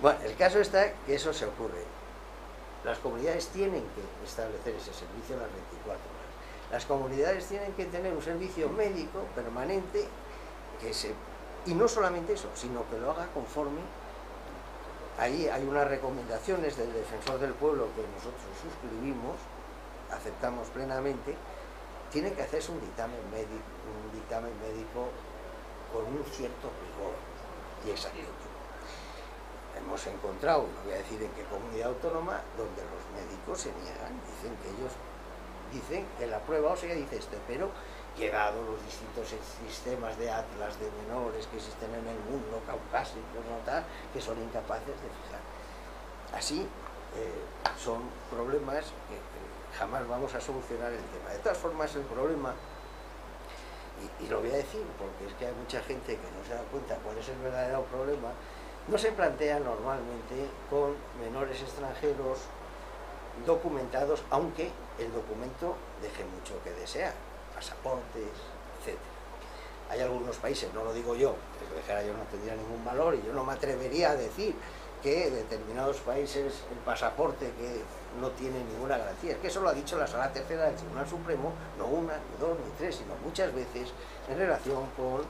Bueno, el caso está que eso se ocurre. Las comunidades tienen que establecer ese servicio a las 24 horas. Las comunidades tienen que tener un servicio médico permanente y no solamente eso, sino que lo haga conforme. Ahí hay unas recomendaciones del Defensor del Pueblo que nosotros suscribimos, aceptamos plenamente. Tiene que hacerse un dictamen médico con un cierto rigor y exactitud. Hemos encontrado, no voy a decir en qué comunidad autónoma, donde los médicos se niegan, dicen que ellos dicen que la prueba ósea dice esto, pero llegado los distintos sistemas de atlas de menores que existen en el mundo, caucásicos, no tal, que son incapaces de fijar. Así son problemas que jamás vamos a solucionar el tema. De todas formas, el problema, y lo voy a decir porque es que hay mucha gente que no se da cuenta cuál es el verdadero problema, no se plantea normalmente con menores extranjeros documentados, aunque el documento deje mucho que desear, pasaportes, etc. Hay algunos países, no lo digo yo, que lo dejara yo no tendría ningún valor, y yo no me atrevería a decir que en determinados países el pasaporte que no tiene ninguna garantía. Es que eso lo ha dicho la Sala Tercera del Tribunal Supremo, no una, ni dos, ni tres, sino muchas veces en relación con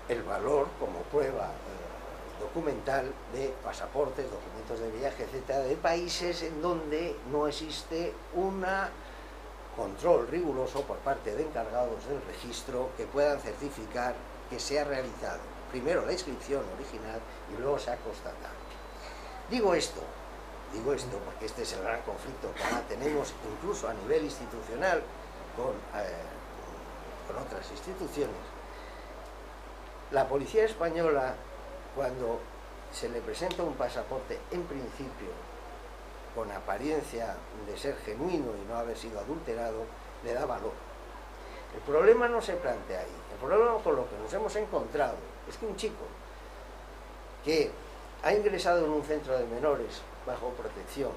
el valor como prueba documental de pasaportes, documentos de viaje, etcétera, de países en donde no existe un control riguroso por parte de encargados del registro que puedan certificar que se ha realizado primero la inscripción original y luego se ha constatado. Digo esto porque este es el gran conflicto que ahora tenemos incluso a nivel institucional con otras instituciones. La policía española, cuando se le presenta un pasaporte en principio con apariencia de ser genuino y no haber sido adulterado, le da valor. El problema no se plantea ahí. El problema con lo que nos hemos encontrado es que un chico que ha ingresado en un centro de menores bajo protección,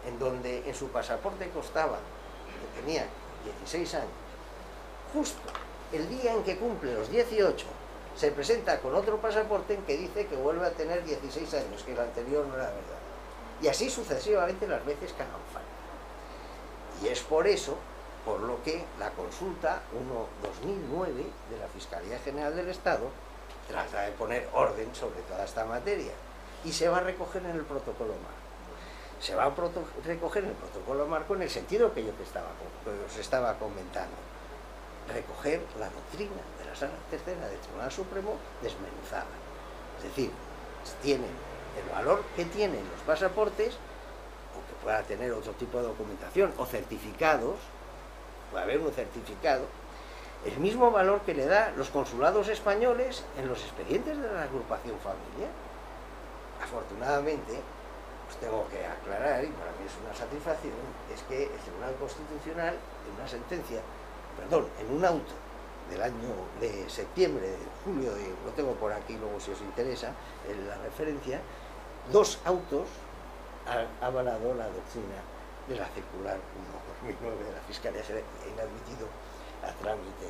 en donde en su pasaporte constaba que tenía 16 años, justo el día en que cumple los 18, se presenta con otro pasaporte en que dice que vuelve a tener 16 años, que el anterior no era verdad. Y así sucesivamente las veces que hagan falta. Y es por eso por lo que la consulta 1/2009 de la Fiscalía General del Estado trata de poner orden sobre toda esta materia y se va a recoger en el protocolo marco. se va a recoger en el protocolo marco en el sentido que yo os estaba comentando. Recoger la doctrina de la Sala Tercera del Tribunal Supremo desmenuzada. Es decir, tienen el valor que tienen los pasaportes, o que pueda tener otro tipo de documentación, o certificados, puede haber un certificado, el mismo valor que le da los consulados españoles en los expedientes de la agrupación familiar. Afortunadamente, os tengo que aclarar, y para mí es una satisfacción, es que el Tribunal Constitucional, en una sentencia, en un auto del año de septiembre, de julio, lo tengo por aquí, luego si os interesa, en la referencia, 2 autos han avalado la doctrina de la circular 1/2009 de la Fiscalía, se ha inadmitido a trámite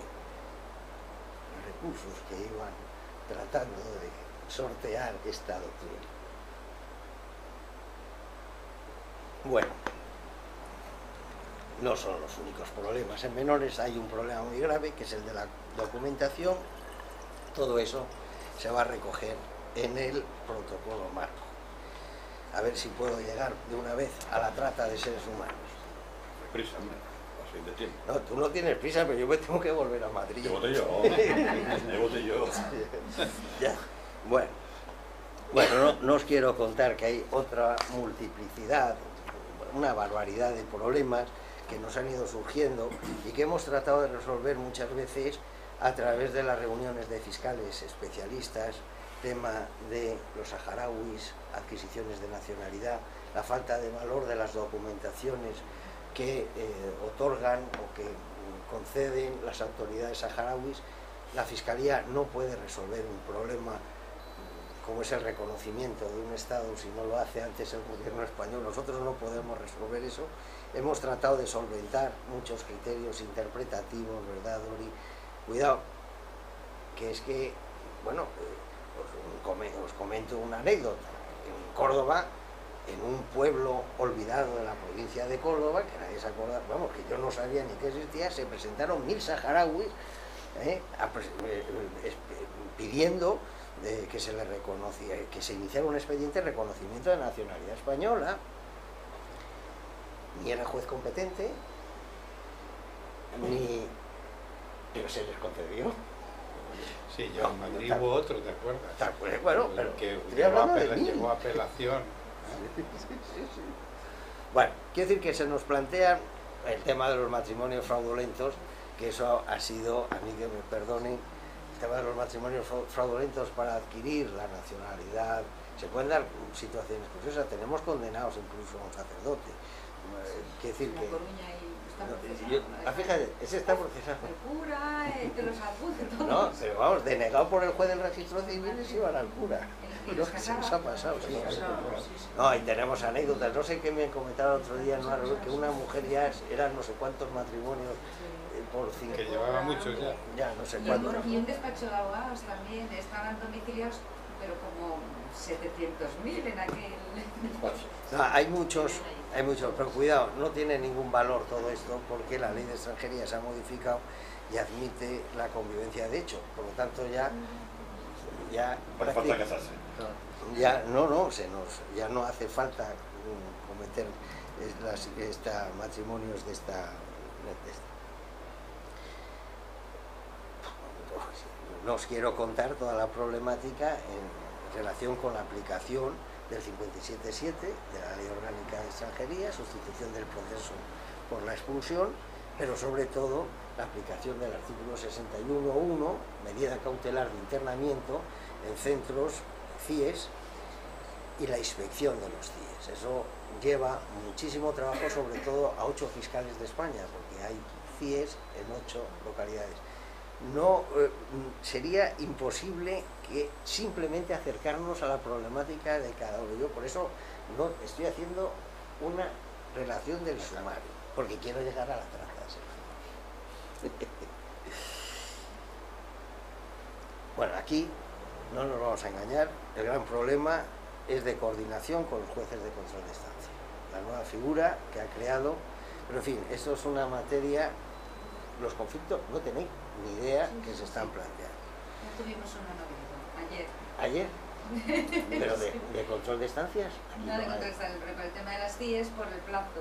los recursos que iban tratando de sortear esta doctrina. Bueno, no son los únicos problemas. En menores hay un problema muy grave, que es el de la documentación. Todo eso se va a recoger en el protocolo marco. A ver si puedo llegar de una vez a la trata de seres humanos. Prisa, hombre, así de tiempo. No, tú no tienes prisa, pero yo me tengo que volver a Madrid. Llévote yo. Llévote yo. Ya. Bueno, no os quiero contar que hay otra multiplicidad, una barbaridad de problemas que nos han ido surgiendo y que hemos tratado de resolver muchas veces a través de las reuniones de fiscales especialistas, tema de los saharauis, adquisiciones de nacionalidad, la falta de valor de las documentaciones que otorgan o que conceden las autoridades saharauis. La Fiscalía no puede resolver un problema como es el reconocimiento de un Estado si no lo hace antes el gobierno español. Nosotros no podemos resolver eso. Hemos tratado de solventar muchos criterios interpretativos, ¿verdad, Dori? Cuidado, que es que, bueno, os comento una anécdota. En Córdoba, en un pueblo olvidado de la provincia de Córdoba, que nadie se acuerda, vamos, que yo no sabía ni que existía, se presentaron 1000 saharauis pidiendo que se les reconocía, que se iniciara un expediente de reconocimiento de nacionalidad española. Ni era juez competente, pero se les concedió. Sí, yo en Madrid hubo otro, ¿te acuerdas? Bueno, pero que llegó a apelación. Sí. Bueno, quiero decir que se nos plantea el tema de los matrimonios fraudulentos, que eso ha sido, a mí que me perdonen, el tema de los matrimonios fraudulentos para adquirir la nacionalidad. Se pueden dar situaciones curiosas, tenemos condenados incluso a un sacerdote. Quiero decir que... Fíjate, ese está procesado. El cura, que los acude, todo. No, pero vamos, denegado por el juez del registro civil y se iban al cura. No, se nos ha pasado, sí. No, y tenemos anécdotas. No sé qué me comentaron otro día en una reunión, que una mujer ya eran no sé cuántos matrimonios por 5. Que llevaba muchos ya. Ya, no sé cuántos. Y un despacho de abogados también estaban domiciliados, pero como 700.000 en aquel... No, hay muchos, pero cuidado, no tiene ningún valor todo esto porque la ley de extranjería se ha modificado y admite la convivencia de hecho, por lo tanto ya no hace falta casarse. Ya no hace falta cometer matrimonios de esta. No os quiero contar toda la problemática en relación con la aplicación del 57.7 de la Ley Orgánica de Extranjería, sustitución del proceso por la expulsión, pero sobre todo la aplicación del artículo 61.1, medida cautelar de internamiento en centros CIES, y la inspección de los CIES. Eso lleva muchísimo trabajo, sobre todo a 8 fiscales de España, porque hay CIES en 8 localidades. No sería imposible que simplemente acercarnos a la problemática de cada uno. Yo por eso no estoy haciendo una relación del sumario, porque quiero llegar a la trata. Bueno, aquí no nos vamos a engañar, el gran problema es de coordinación con los jueces de control de estancia, la nueva figura que ha creado, pero en fin, esto es una materia, los conflictos no tenéis ni idea que se están planteando. Ya tuvimos una novedad, ayer. ¿Ayer? Pero de control de estancias. Aquí No de no hay. contestar el tema de las CIEs por el plazo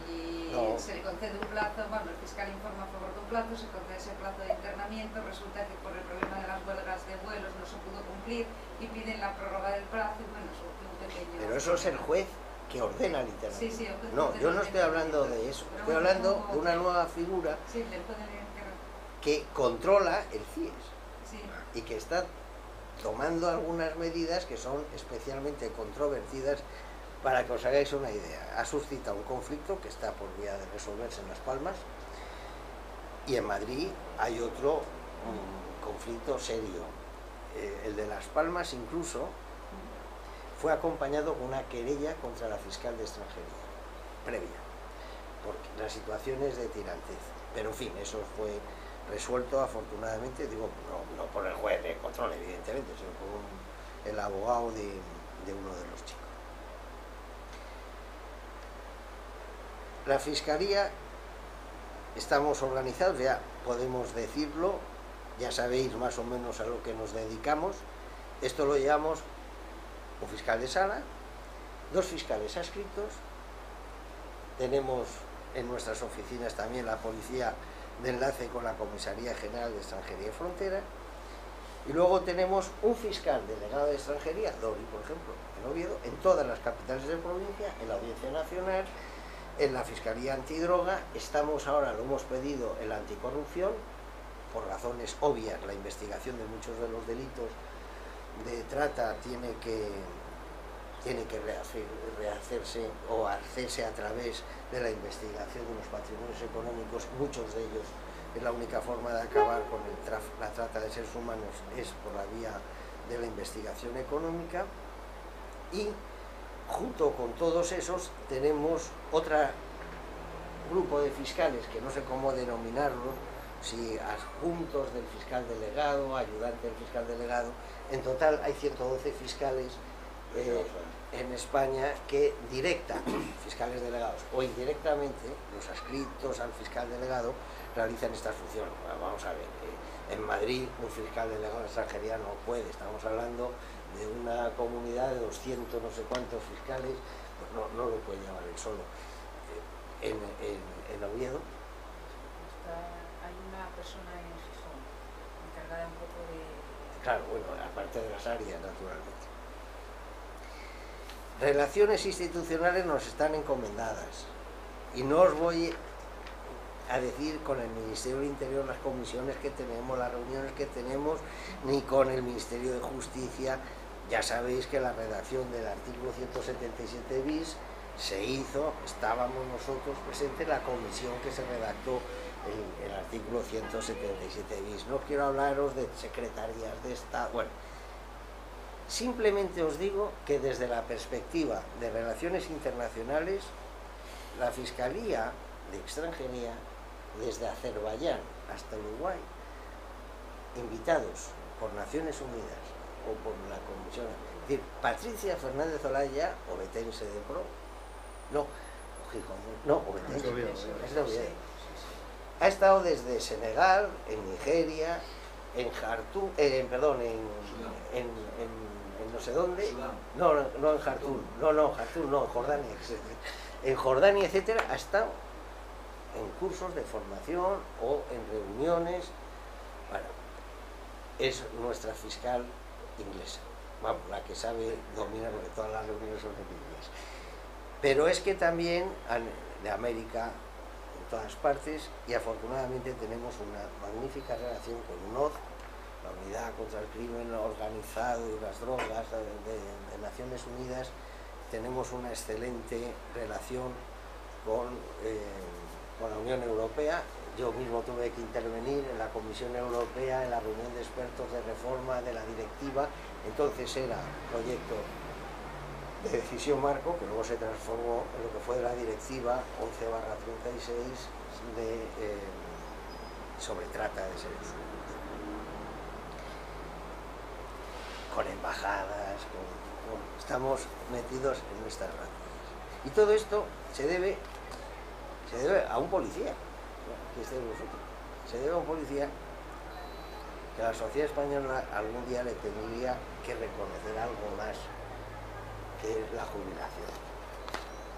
y No. se le concede un plazo, bueno, el fiscal informa a favor de un plazo, se concede ese plazo de internamiento, resulta que por el problema de las huelgas de vuelos no se pudo cumplir y piden la prórroga del plazo y bueno, eso fue un pequeño... Pero eso es el juez que ordena el internamiento. Sí, sí, el juez No, ordena yo no el estoy hablando internamiento. de eso, Pero estoy bueno, hablando como- de una nueva figura Sí, del juez de que controla el CIES sí. y que está tomando algunas medidas que son especialmente controvertidas. Para que os hagáis una idea, ha suscitado un conflicto que está por vía de resolverse en Las Palmas y en Madrid hay otro conflicto serio. El de Las Palmas incluso fue acompañado con una querella contra la fiscal de extranjería previa, porque las situaciones de tirantez. Pero en fin, eso fue resuelto afortunadamente, digo, no por el juez de control evidentemente, sino por el abogado de uno de los chicos. La Fiscalía, estamos organizados, ya podemos decirlo, ya sabéis más o menos a lo que nos dedicamos. Esto lo llevamos un fiscal de sala, 2 fiscales adscritos, tenemos en nuestras oficinas también la policía de enlace con la Comisaría General de Extranjería y Frontera, y luego tenemos un fiscal delegado de extranjería, Dori por ejemplo, en Oviedo, en todas las capitales de provincia, en la Audiencia Nacional, en la Fiscalía Antidroga. Estamos ahora, lo hemos pedido en la anticorrupción, por razones obvias, la investigación de muchos de los delitos de trata tiene que rehacerse o hacerse a través de la investigación de los patrimonios económicos. Muchos de ellos es la única forma de acabar con la trata de seres humanos, es por la vía de la investigación económica. Y junto con todos esos tenemos otro grupo de fiscales que no sé cómo denominarlo, si adjuntos del fiscal delegado, ayudante del fiscal delegado. En total hay 112 fiscales en España que fiscales delegados o indirectamente, los adscritos al fiscal delegado realizan estas funciones. Vamos a ver, en Madrid un fiscal delegado de extranjería no puede, estamos hablando de una comunidad de 200 no sé cuántos fiscales, pues no lo puede llevar él solo. En Oviedo hay una persona en Gijón encargada un poco de... claro, bueno, aparte de las áreas, naturalmente. Relaciones institucionales nos están encomendadas y no os voy a decir con el Ministerio del Interior las comisiones que tenemos, las reuniones que tenemos, ni con el Ministerio de Justicia. Ya sabéis que la redacción del artículo 177 bis se hizo, estábamos nosotros presentes en la comisión que se redactó el artículo 177 bis. No quiero hablaros de secretarías de Estado, bueno, simplemente os digo que desde la perspectiva de relaciones internacionales, la Fiscalía de Extranjería, desde Azerbaiyán hasta Uruguay, invitados por Naciones Unidas o por la Comisión, es decir, Patricia Fernández Olaya, obetense de pro, no, Gijón, no, obetense, es de Oviedo. Ha estado desde Senegal, en Nigeria, en Jartum, perdón, en no sé dónde, no en Jartum, Jartum no, en Jordania, en Jordania, etcétera, ha estado en cursos de formación o en reuniones. Bueno, es nuestra fiscal inglesa, vamos, la que sabe dominar, porque todas las reuniones son en inglés. Pero es que también de América, en todas partes, y afortunadamente tenemos una magnífica relación con UNOD, la Unidad contra el Crimen Organizado y las Drogas de Naciones Unidas. Tenemos una excelente relación con la Unión Europea. Yo mismo tuve que intervenir en la Comisión Europea en la reunión de expertos de reforma de la directiva. Entonces era proyecto de decisión marco, que luego se transformó en lo que fue la directiva 11/36 sobre trata de seres humanos. Con embajadas, estamos metidos en estas razones. Y todo esto se debe a un policía, que esté vosotros. Se debe a un policía que la sociedad española algún día le tendría que reconocer algo más que la jubilación,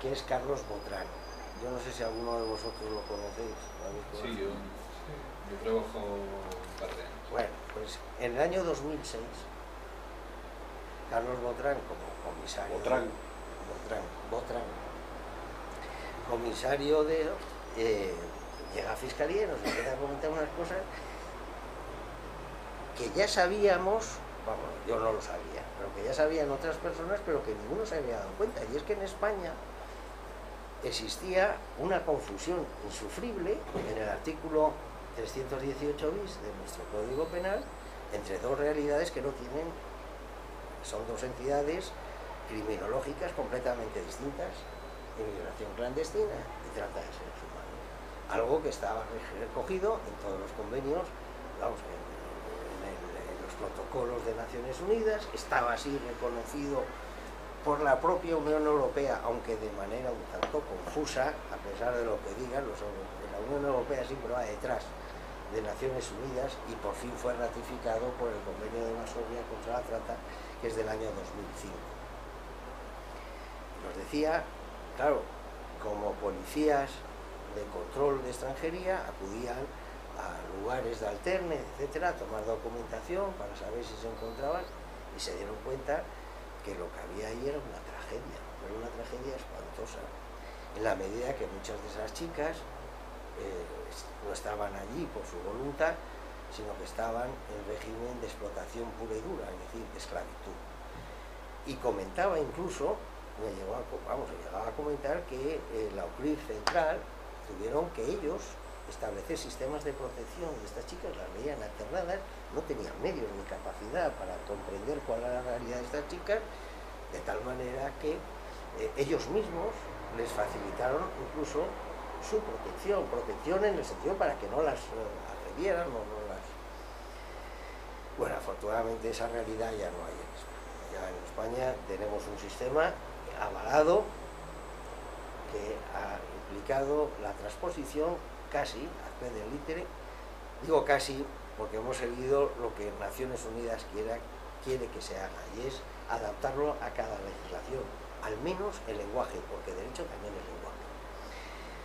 que es Carlos Botrán. Yo no sé si alguno de vosotros lo conocéis. ¿Lo habéis conocido? Sí, yo trabajo un par de años. Bueno, pues en el año 2006, Carlos Botrán, como comisario... Botrán. Comisario de... llega a Fiscalía y nos empieza a comentar unas cosas que ya sabíamos, vamos, yo no lo sabía, pero que ya sabían otras personas, pero que ninguno se había dado cuenta. Y es que en España existía una confusión insufrible en el artículo 318 bis de nuestro Código Penal entre dos realidades que no tienen, son dos entidades criminológicas completamente distintas: inmigración clandestina y trata de seres humanos. Algo que estaba recogido en todos los convenios, vamos, en los protocolos de Naciones Unidas, estaba así reconocido por la propia Unión Europea, aunque de manera un tanto confusa, a pesar de lo que digan, la Unión Europea siempre va detrás de Naciones Unidas, y por fin fue ratificado por el Convenio de Varsovia contra la trata, que es del año 2005. Nos decía, claro, como policías de control de extranjería acudían a lugares de alterne, etcétera, a tomar documentación para saber si se encontraban, y se dieron cuenta que lo que había ahí era una tragedia, pero una tragedia espantosa, en la medida que muchas de esas chicas no estaban allí por su voluntad, sino que estaban en régimen de explotación pura y dura, es decir, de esclavitud. Y comentaba incluso, llegaba a comentar que la UCRIF central tuvieron que ellos establecer sistemas de protección de estas chicas, las veían aterradas, no tenían medios ni capacidad para comprender cuál era la realidad de estas chicas, de tal manera que ellos mismos les facilitaron incluso su protección en el sentido para que no las agredieran o no las... Bueno, afortunadamente esa realidad ya no hay en España. Ya en España tenemos un sistema avalado que ha implicado la transposición casi, a pie de litere, digo casi porque hemos seguido lo que Naciones Unidas quiere que se haga, y es adaptarlo a cada legislación, al menos el lenguaje, porque derecho también es lenguaje.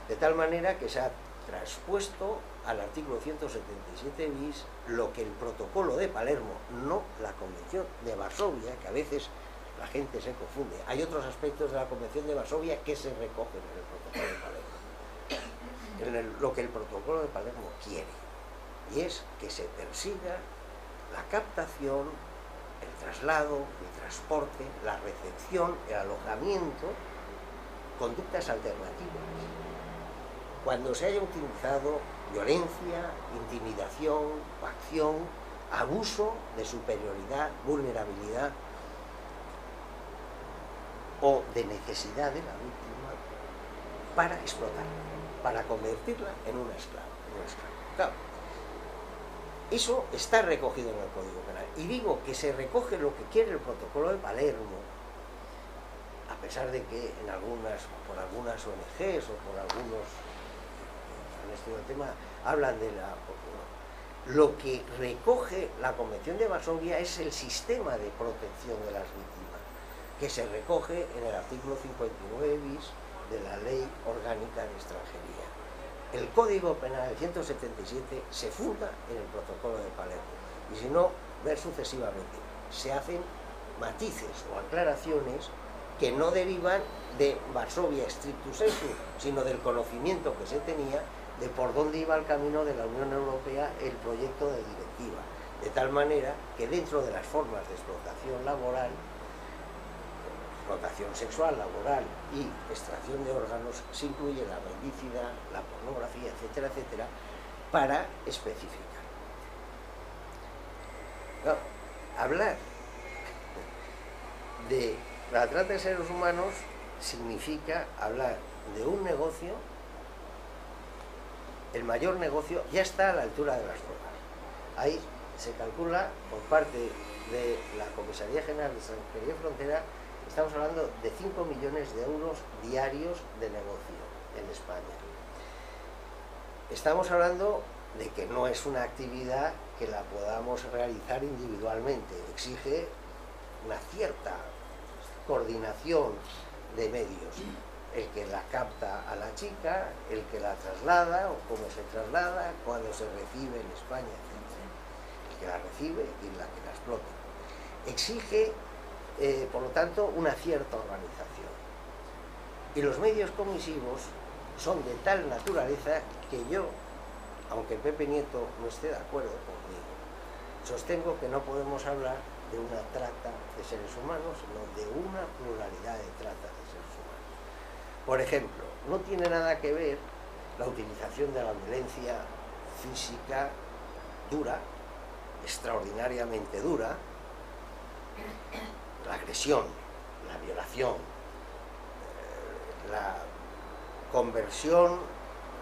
De tal manera que se ha transpuesto al artículo 177 bis lo que el protocolo de Palermo, no la Convención de Varsovia, que a veces la gente se confunde. Hay otros aspectos de la Convención de Varsovia que se recogen en el protocolo de Palermo. Lo que el protocolo de Palermo quiere, y es que se persiga la captación, el traslado, el transporte, la recepción, el alojamiento, conductas alternativas. Cuando se haya utilizado violencia, intimidación, coacción, abuso de superioridad, vulnerabilidad o de necesidad de la víctima para explotarla, para convertirla en una esclava. Claro, eso está recogido en el Código Penal. Y digo que se recoge lo que quiere el protocolo de Palermo, a pesar de que por algunas ONGs o por algunos en este tema hablan de lo que recoge la Convención de Varsovia es el sistema de protección de las víctimas, que se recoge en el artículo 59 bis de la Ley Orgánica de Extranjería. El Código Penal 177 se funda en el protocolo de Palermo, y si no, ver sucesivamente. Se hacen matices o aclaraciones que no derivan de Varsovia stricto sensu, sino del conocimiento que se tenía de por dónde iba el camino de la Unión Europea el proyecto de directiva, de tal manera que dentro de las formas de explotación laboral, explotación sexual, laboral y extracción de órganos, se incluye la mendicidad, la pornografía, etcétera, etcétera, para especificar. No, hablar de la trata de seres humanos significa hablar de un negocio. El mayor negocio ya está a la altura de las drogas. Ahí se calcula por parte de la Comisaría General de Extranjería y Frontera, estamos hablando de 5 millones de euros diarios de negocio en España. Estamos hablando de que no es una actividad que la podamos realizar individualmente, exige una cierta coordinación de medios, el que la capta a la chica, el que la traslada o cómo se traslada, cuando se recibe en España, etc. El que la recibe y la que la explota. Exige, por lo tanto, una cierta organización. Y los medios comisivos son de tal naturaleza que yo, aunque Pepe Nieto no esté de acuerdo conmigo, sostengo que no podemos hablar de una trata de seres humanos, sino de una pluralidad de trata de seres humanos. Por ejemplo, no tiene nada que ver la utilización de la violencia física dura, extraordinariamente dura, la agresión, la violación, la conversión,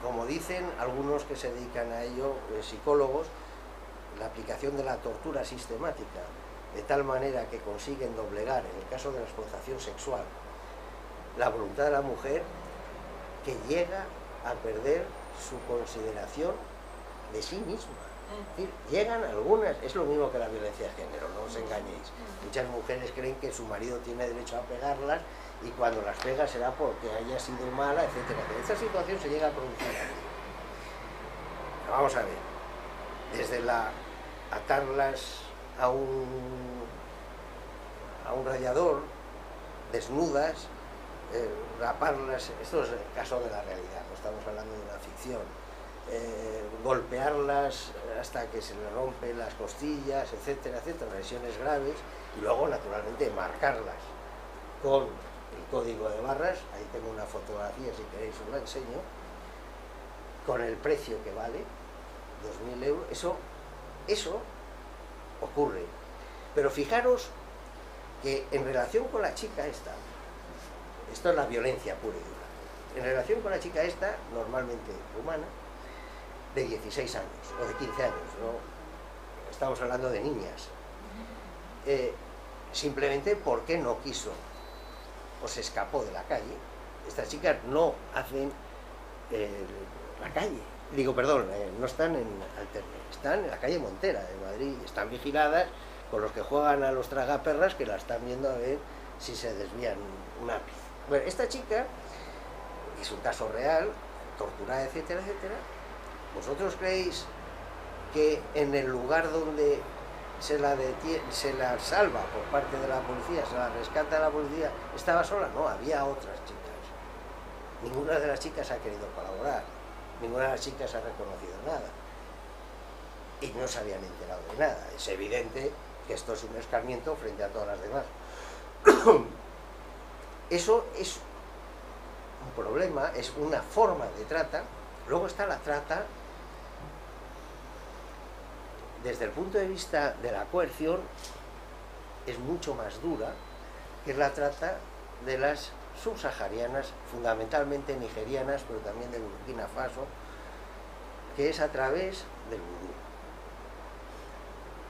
como dicen algunos que se dedican a ello, psicólogos, la aplicación de la tortura sistemática, de tal manera que consiguen doblegar, en el caso de la explotación sexual, la voluntad de la mujer, que llega a perder su consideración de sí misma. Es decir, llegan algunas, es lo mismo que la violencia de género, no os engañéis. Muchas mujeres creen que su marido tiene derecho a pegarlas y cuando las pega será porque haya sido mala, etcétera. Esta situación se llega a producir. Vamos a ver, desde la atarlas a un radiador, desnudas, raparlas, esto es el caso de la realidad, no estamos hablando de una ficción, golpearlas hasta que se le rompen las costillas, etcétera, etcétera, lesiones graves, y luego naturalmente marcarlas con el código de barras, ahí tengo una fotografía, si queréis os la enseño, con el precio que vale, 2.000 euros, eso ocurre. Pero fijaros que en relación con la chica esta, esto es la violencia pura y dura, en relación con la chica esta, normalmente humana, de 16 años o de 15 años, ¿no? Estamos hablando de niñas, simplemente porque no quiso o se escapó de la calle. Estas chicas no hacen la calle, digo, perdón, no están en Alterne, están en la calle Montera de Madrid, están vigiladas con los que juegan a los tragaperras, que la están viendo a ver si se desvían un ápice. Bueno, esta chica es un caso real, torturada, etcétera, etcétera. ¿Vosotros creéis que en el lugar donde se la salva por parte de la policía, se la rescata la policía, estaba sola? No, había otras chicas. Ninguna de las chicas ha querido colaborar, ninguna de las chicas ha reconocido nada y no se habían enterado de nada. Es evidente que esto es un escarmiento frente a todas las demás. Eso es un problema, es una forma de trata. Luego está la trata desde el punto de vista de la coerción, es mucho más dura, que es la trata de las subsaharianas, fundamentalmente nigerianas, pero también de Burkina Faso, que es a través del vudú.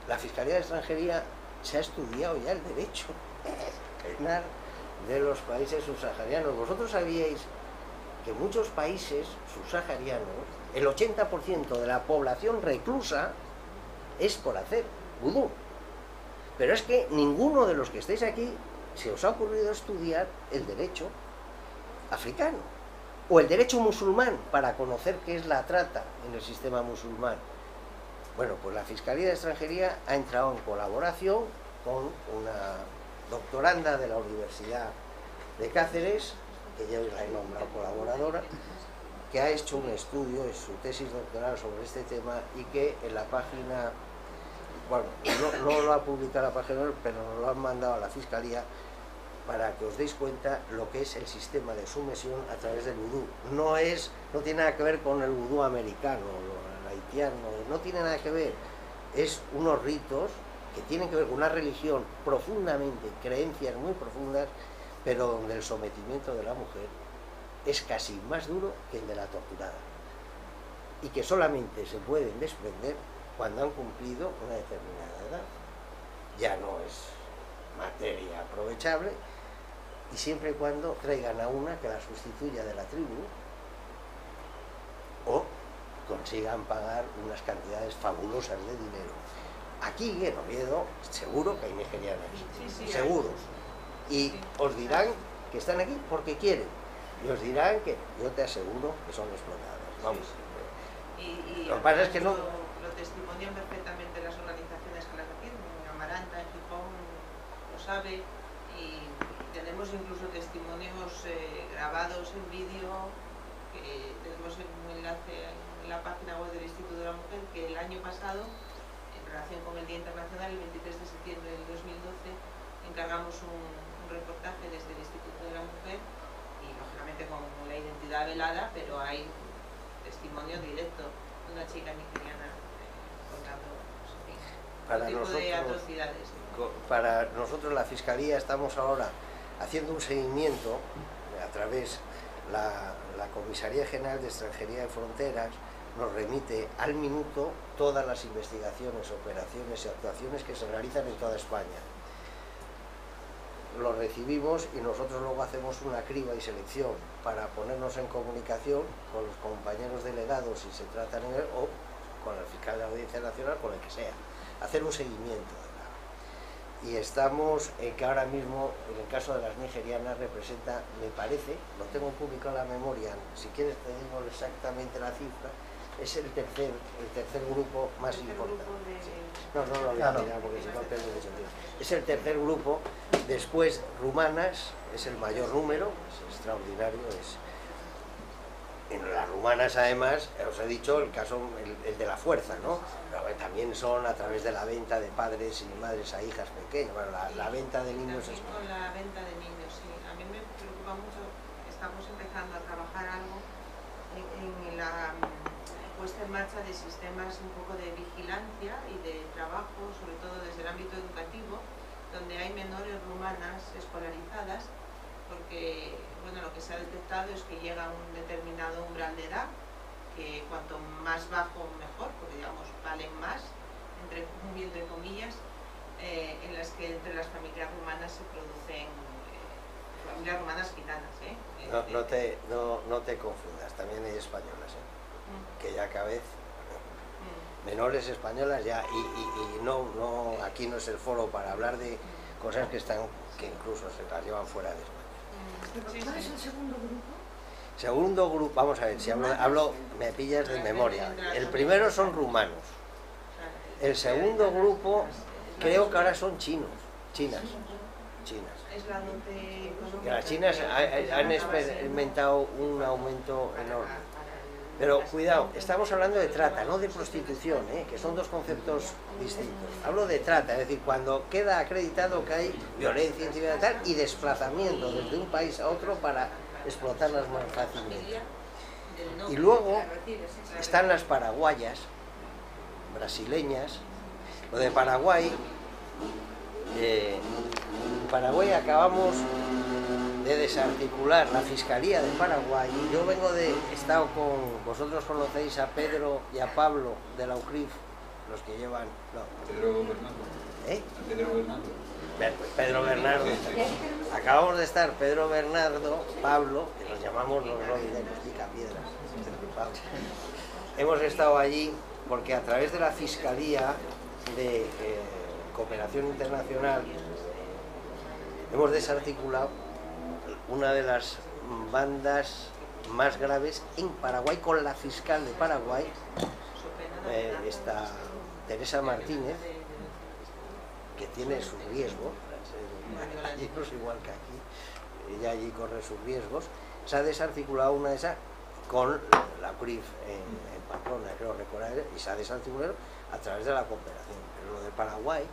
La Fiscalía de Extranjería se ha estudiado ya el derecho penal de los países subsaharianos. Vosotros sabíais que muchos países subsaharianos, el 80% de la población reclusa es por hacer vudú. Pero es que ninguno de los que estáis aquí se os ha ocurrido estudiar el derecho africano o el derecho musulmán para conocer qué es la trata en el sistema musulmán. Bueno, pues la Fiscalía de Extranjería ha entrado en colaboración con una doctoranda de la Universidad de Cáceres, que yo la he nombrado colaboradora, que ha hecho un estudio en su tesis doctoral sobre este tema y que en la página, bueno, no lo ha publicado la página web, pero nos lo han mandado a la Fiscalía para que os deis cuenta lo que es el sistema de sumisión a través del vudú. No tiene nada que ver con el vudú americano, el haitiano, no tiene nada que ver. Es unos ritos que tienen que ver con una religión profundamente, creencias muy profundas, pero donde el sometimiento de la mujer es casi más duro que el de la torturada, y que solamente se pueden desprender cuando han cumplido una determinada edad. Ya no es materia aprovechable, y siempre y cuando traigan a una que la sustituya de la tribu, o consigan pagar unas cantidades fabulosas de dinero. Aquí en Oviedo seguro que hay nigerianas, seguros, y os dirán que están aquí porque quieren, y os dirán que yo te aseguro que son explotadas, vamos. Y Lo que pasa es que no... Lo testimonian perfectamente las organizaciones que las atienden. Amaranta, en Gijón, lo sabe, y tenemos incluso testimonios grabados en vídeo, que tenemos un enlace en la página web del Instituto de la Mujer, que el año pasado, en relación con el Día Internacional, el 23 de septiembre del 2012, encargamos un reportaje desde el Instituto de la Mujer, y lógicamente con la identidad velada, pero hay testimonio directo de una chica nigeriana contando todo tipo de atrocidades. Para nosotros, la Fiscalía, estamos ahora haciendo un seguimiento a través la Comisaría General de Extranjería y Fronteras nos remite al minuto todas las investigaciones, operaciones y actuaciones que se realizan en toda España. Lo recibimos y nosotros luego hacemos una criba y selección para ponernos en comunicación con los compañeros delegados si se trata o con el fiscal de la Audiencia Nacional, con el que sea, hacer un seguimiento. Y estamos en que ahora mismo, en el caso de las nigerianas, representa, me parece, lo tengo publicado en la memoria, si quieres te digo exactamente la cifra, es el tercer grupo más importante. No lo voy a mirar porque si no pierdo mucho tiempo. Es el tercer grupo, después rumanas, es el mayor número, es extraordinario. En las rumanas, además, os he dicho el caso, el de la fuerza, ¿no? Pero también son a través de la venta de padres y madres a hijas pequeñas, bueno, la venta de niños. También con la venta de niños, sí. A mí me preocupa mucho, estamos empezando a trabajar algo en la puesta en marcha de sistemas un poco de vigilancia y de trabajo, sobre todo desde el ámbito educativo, donde hay menores rumanas escolarizadas, porque bueno, lo que se ha detectado es que llega a un determinado umbral de edad, que cuanto más bajo mejor, porque digamos valen más, muy entre comillas, en las que entre las familias rumanas se producen familias rumanas gitanas. No te confundas, también hay españolas, que ya cada vez menores españolas ya, y no, aquí no es el foro para hablar de cosas que incluso se las llevan fuera de España. ¿Cuál es el segundo grupo? Segundo grupo, vamos a ver, si hablo me pillas de memoria. El primero son rumanos. El segundo grupo creo que ahora son chinas. Que las chinas han experimentado un aumento enorme. Pero cuidado, estamos hablando de trata, no de prostitución, que son dos conceptos distintos. Hablo de trata, es decir, cuando queda acreditado que hay violencia, intimidad y desplazamiento desde un país a otro para explotarlas más fácilmente. Y luego están las paraguayas, brasileñas. Lo de Paraguay, Paraguay acabamos de desarticular la Fiscalía de Paraguay. Yo he estado con, vosotros conocéis a Pedro y a Pablo de la UCRIF, los que llevan... No. Pedro Bernardo. Pedro Bernardo. Pedro Bernardo. Acabamos de estar Pedro Bernardo, Pablo, que los llamamos los rodideros, picapiedras. Hemos estado allí porque a través de la Fiscalía de Cooperación Internacional hemos desarticulado una de las bandas más graves en Paraguay, con la fiscal de Paraguay, esta Teresa Martínez, que tiene sus riesgos, allí no es igual que aquí, ella allí corre sus riesgos. Se ha desarticulado una de esas con la CRIF en Pamplona, creo recordar, y se ha desarticulado a través de la cooperación. Pero lo de Paraguay,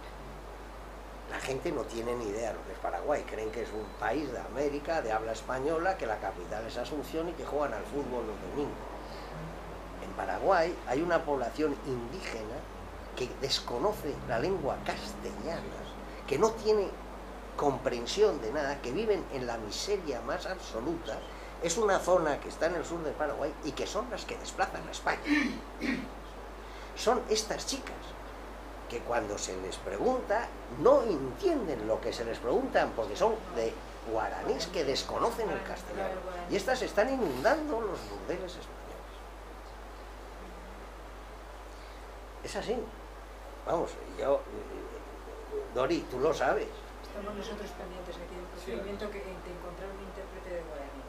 la gente no tiene ni idea de lo que es Paraguay, creen que es un país de América, de habla española, que la capital es Asunción y que juegan al fútbol los domingos. En Paraguay hay una población indígena que desconoce la lengua castellana, que no tiene comprensión de nada, que viven en la miseria más absoluta. Es una zona que está en el sur de Paraguay y que son las que desplazan a España. Son estas chicas que cuando se les pregunta no entienden lo que se les preguntan porque son de guaraníes que desconocen el castellano, y estas están inundando los burdeles españoles. Es así. Vamos, yo, Dori, tú lo sabes. Estamos nosotros pendientes aquí del procedimiento de encontrar un intérprete de guaraní.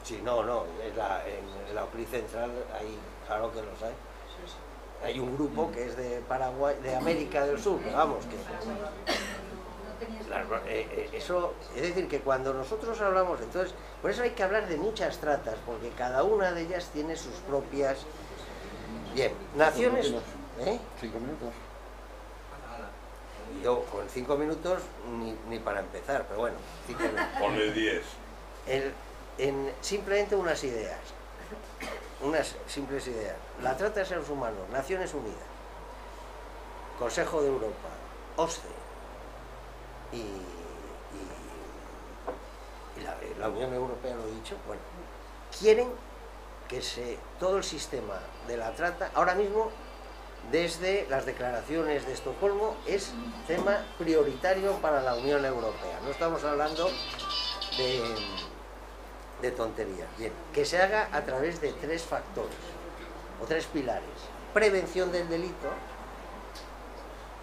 Sí, no, en la OCRI central hay, claro que los hay. Sí, sí. Hay un grupo que es de Paraguay, de América del Sur, vamos, que... Claro, eso, es decir, que cuando nosotros hablamos, entonces, por eso hay que hablar de muchas tratas, porque cada una de ellas tiene sus propias... Bien, naciones... 5 minutos. Yo con 5 minutos ni para empezar, pero bueno, 5 minutos. Ponle 10. Simplemente unas ideas, unas simples ideas. La trata de seres humanos, Naciones Unidas, Consejo de Europa, OSCE y la Unión Europea, lo he dicho, bueno, quieren que todo el sistema de la trata, ahora mismo, desde las declaraciones de Estocolmo, es tema prioritario para la Unión Europea. No estamos hablando de tonterías. Bien, que se haga a través de 3 factores o 3 pilares: prevención del delito,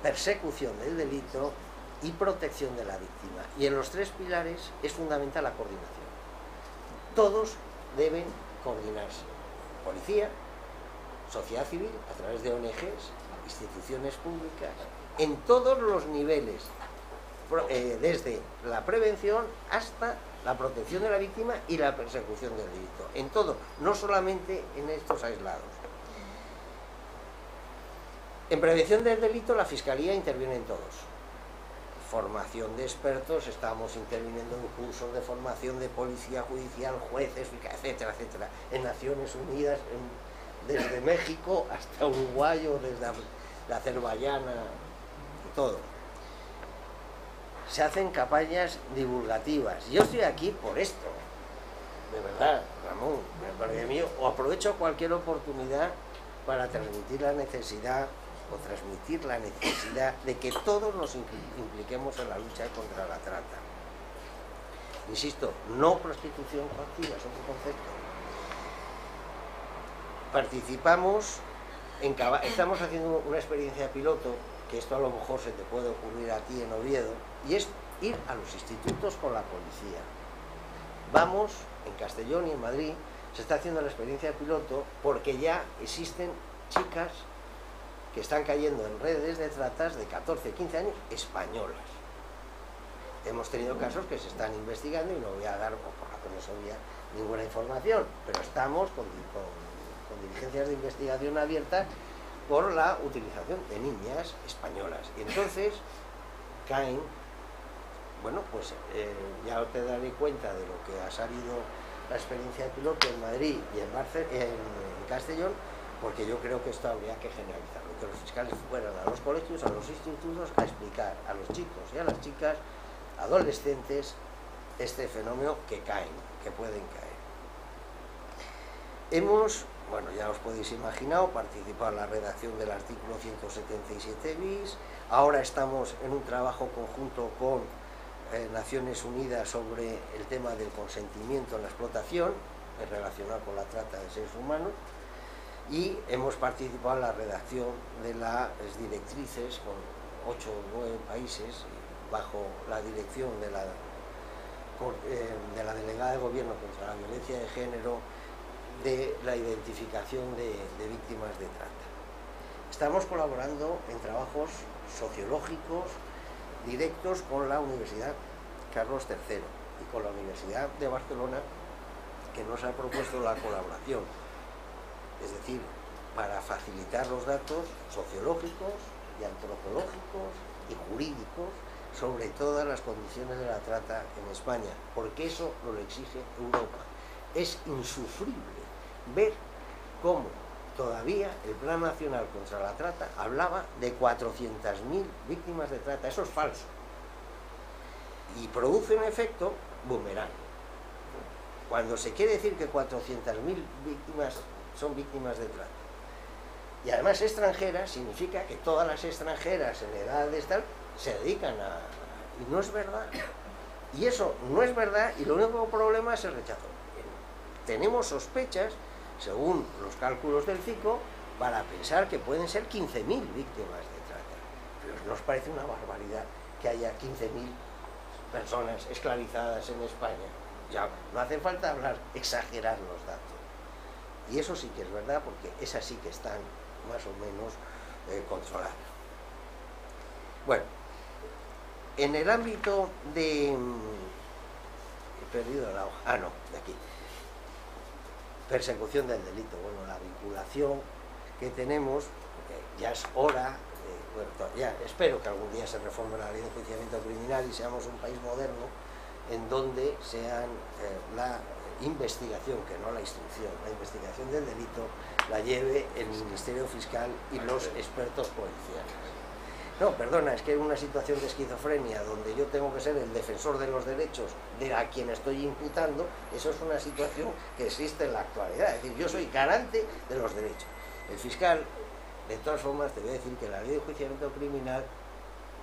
persecución del delito y protección de la víctima. Y en los 3 pilares es fundamental la coordinación. Todos deben coordinarse: policía, sociedad civil, a través de ONGs, instituciones públicas, en todos los niveles, desde la prevención hasta la protección de la víctima y la persecución del delito. En todo, no solamente en estos aislados. En prevención del delito, la Fiscalía interviene en todos. Formación de expertos, estamos interviniendo en cursos de formación de policía judicial, jueces, etcétera, etcétera. En Naciones Unidas, desde México hasta Uruguay o desde la azerbaiyana, todo. Se hacen campañas divulgativas. Yo estoy aquí por esto, de verdad, Ramón, porque mío, o aprovecho cualquier oportunidad para transmitir la necesidad de que todos nos impliquemos en la lucha contra la trata. Insisto, no prostitución coactiva, es otro concepto. Participamos estamos haciendo una experiencia piloto, que esto a lo mejor se te puede ocurrir a ti en Oviedo, y es ir a los institutos con la policía. Vamos, en Castellón y en Madrid, se está haciendo la experiencia piloto porque ya existen chicas que están cayendo en redes de tratas de 14, 15 años españolas. Hemos tenido casos que se están investigando y no voy a dar, por razones obvias, ninguna información, pero estamos con diligencias de investigación abiertas por la utilización de niñas españolas. Y entonces caen, bueno, pues ya te daré cuenta de lo que ha salido la experiencia de piloto en Madrid y en Castellón, porque yo creo que esto habría que generalizarlo, que los fiscales fueran a los colegios, a los institutos, a explicar a los chicos y a las chicas, adolescentes, este fenómeno que caen, que pueden caer. Hemos, bueno, ya os podéis imaginar, participado en la redacción del artículo 177 bis, ahora estamos en un trabajo conjunto con Naciones Unidas sobre el tema del consentimiento en la explotación, relacionado con la trata de seres humanos, y hemos participado en la redacción de las directrices con 8 o 9 países, bajo la dirección de la delegada de gobierno contra la violencia de género, de la identificación de víctimas de trata. Estamos colaborando en trabajos sociológicos directos con la Universidad Carlos III y con la Universidad de Barcelona, que nos ha propuesto la colaboración, es decir, para facilitar los datos sociológicos y antropológicos y jurídicos sobre todas las condiciones de la trata en España, porque eso lo exige Europa. Es insufrible ver cómo todavía el Plan Nacional contra la Trata hablaba de 400.000 víctimas de trata. Eso es falso. Y produce un efecto boomerang. Cuando se quiere decir que 400.000 víctimas son víctimas de trata, y además extranjeras, significa que todas las extranjeras en edades tal se dedican a... Y no es verdad. Y eso no es verdad, y lo único problema es el rechazo. Tenemos sospechas, según los cálculos del CICO, para pensar que pueden ser 15.000 víctimas de trata. Pero ¿nos parece una barbaridad que haya 15.000 personas esclavizadas en España? Ya no hace falta exagerar los datos. Y eso sí que es verdad, porque esas sí que están más o menos controladas. Bueno, en el ámbito de... He perdido la hoja. Ah, no, de aquí. Persecución del delito. Bueno, la vinculación que tenemos, ya es hora, bueno, ya espero que algún día se reforme la ley de enjuiciamiento criminal y seamos un país moderno en donde sean la investigación, que no la instrucción, la investigación del delito la lleve el Ministerio Fiscal y los expertos policiales. No, perdona, es que en una situación de esquizofrenia donde yo tengo que ser el defensor de los derechos de a quien estoy imputando, eso es una situación que existe en la actualidad. Es decir, yo soy garante de los derechos. El fiscal, de todas formas, te voy a decir que la ley de enjuiciamiento criminal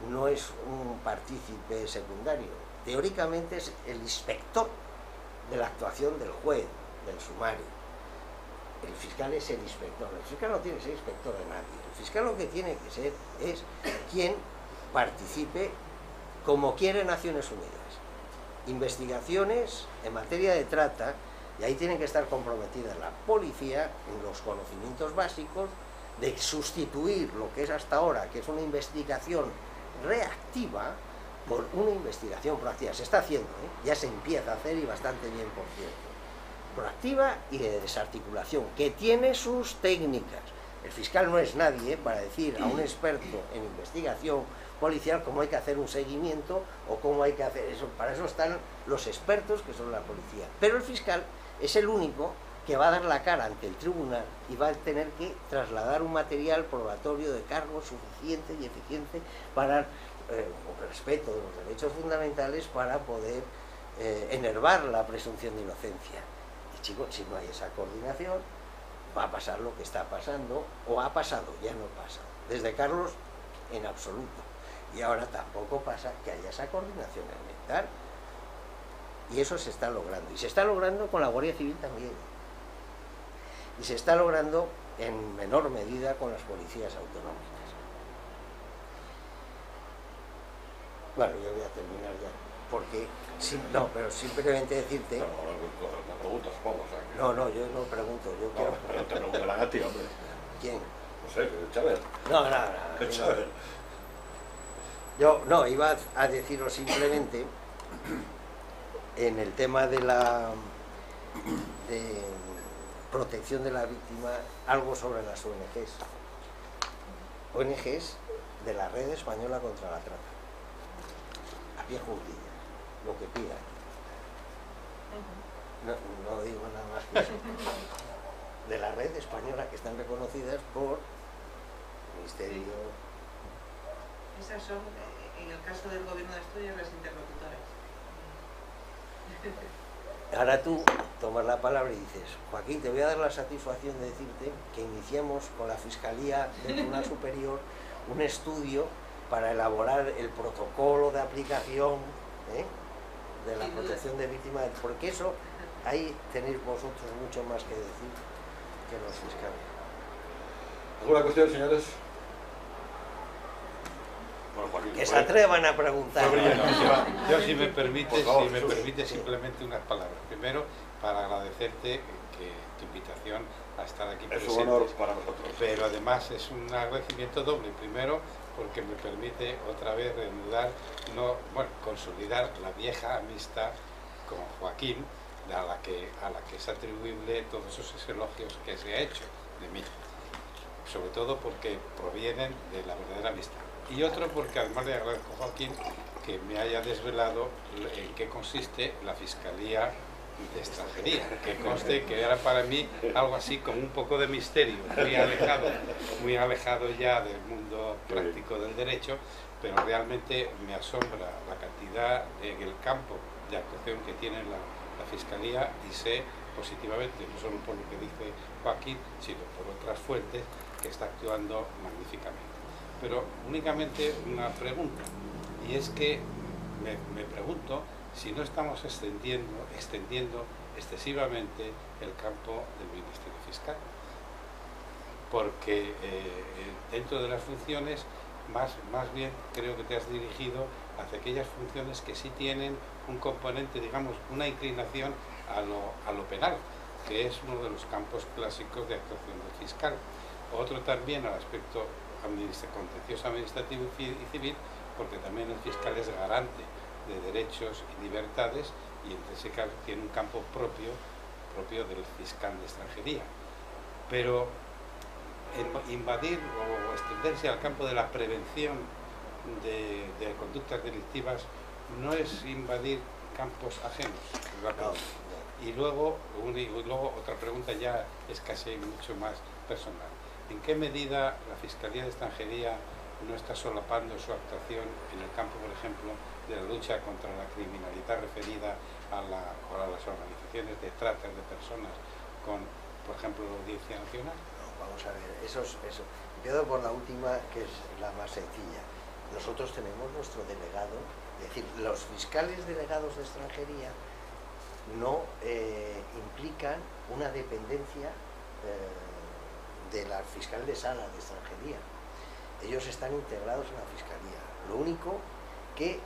no es un partícipe secundario. Teóricamente es el inspector de la actuación del juez, del sumario. El fiscal es el inspector. El fiscal no tiene que ser inspector de nadie. El fiscal lo que tiene que ser es quien participe, como quiere Naciones Unidas. Investigaciones en materia de trata, y ahí tiene que estar comprometida la policía en los conocimientos básicos de sustituir lo que es hasta ahora, que es una investigación reactiva, por una investigación proactiva. Se está haciendo, ya se empieza a hacer y bastante bien, por cierto. Proactiva y de desarticulación, que tiene sus técnicas. El fiscal no es nadie para decir a un experto en investigación policial cómo hay que hacer un seguimiento o cómo hay que hacer eso. Para eso están los expertos, que son la policía. Pero el fiscal es el único que va a dar la cara ante el tribunal y va a tener que trasladar un material probatorio de cargo suficiente y eficiente para, con respeto de los derechos fundamentales, para poder enervar la presunción de inocencia. Y chicos, si no hay esa coordinación, va a pasar lo que está pasando, o ha pasado, ya no pasa. Desde Carlos, en absoluto. Y ahora tampoco pasa que haya esa coordinación elemental. Y eso se está logrando. Y se está logrando con la Guardia Civil también. Y se está logrando en menor medida con las policías autonómicas. Bueno, yo voy a terminar ya, porque no, pero simplemente decirte... No, la pregunta, supongo. O sea, que... No, yo no pregunto, yo quiero... Pero te preguntarán a ti, hombre. ¿Quién? No sé, Chávez. No. Chávez. Yo no, iba a deciros simplemente en el tema de la protección de la víctima, algo sobre las ONGs. ONGs de la Red Española contra la Trata. A pie juntillas, lo que pidan. No digo nada más que eso. De la Red Española, que están reconocidas por el Ministerio. Esas son, en el caso del Gobierno de Asturias, las interlocutoras. Ahora tú tomas la palabra y dices: Joaquín, te voy a dar la satisfacción de decirte que iniciemos con la Fiscalía del Tribunal Superior un estudio para elaborar el protocolo de aplicación de la protección de víctimas, porque eso, ahí tenéis vosotros mucho más que decir que los fiscales. ¿Alguna cuestión, señores? Bueno, Joaquín, Que se atrevan a preguntar. Yo, si me permite, simplemente unas palabras. Primero, para agradecerte que tu invitación a estar aquí presente. Es un honor para nosotros. Pero además es un agradecimiento doble. Primero, porque me permite otra vez consolidar la vieja amistad con Joaquín, a la que es atribuible todos esos elogios que se ha hecho de mí. Sobre todo porque provienen de la verdadera amistad. Y otro porque además le agradezco a Joaquín que me haya desvelado en qué consiste la Fiscalía de Extranjería, que conste que era para mí algo así como un poco de misterio, muy alejado ya del mundo práctico del derecho, pero realmente me asombra la cantidad en el campo de actuación que tiene la Fiscalía, y sé positivamente, no solo por lo que dice Joaquín, sino por otras fuentes, que está actuando magníficamente. Pero únicamente una pregunta, y es que me pregunto si no estamos extendiendo excesivamente el campo del Ministerio Fiscal. porque dentro de las funciones, más bien creo que te has dirigido hacia aquellas funciones que sí tienen un componente, digamos, una inclinación a lo penal, que es uno de los campos clásicos de actuación del fiscal. Otro también al aspecto contencioso administrativo y civil, porque también el fiscal es garante de derechos y libertades, y en ese caso tiene un campo propio del fiscal de extranjería. Pero invadir o extenderse al campo de la prevención de conductas delictivas no es invadir campos ajenos. Y luego otra pregunta ya es casi mucho más personal. ¿En qué medida la Fiscalía de Extranjería no está solapando su actuación en el campo, por ejemplo, de la lucha contra la criminalidad referida a las organizaciones de trata de personas con, por ejemplo, la Audiencia Nacional? No, vamos a ver, eso. Empiezo por la última, que es la más sencilla. Nosotros tenemos nuestro delegado, es decir, los fiscales delegados de extranjería no implican una dependencia de la fiscal de sala de extranjería. Ellos están integrados en la fiscalía. Lo único que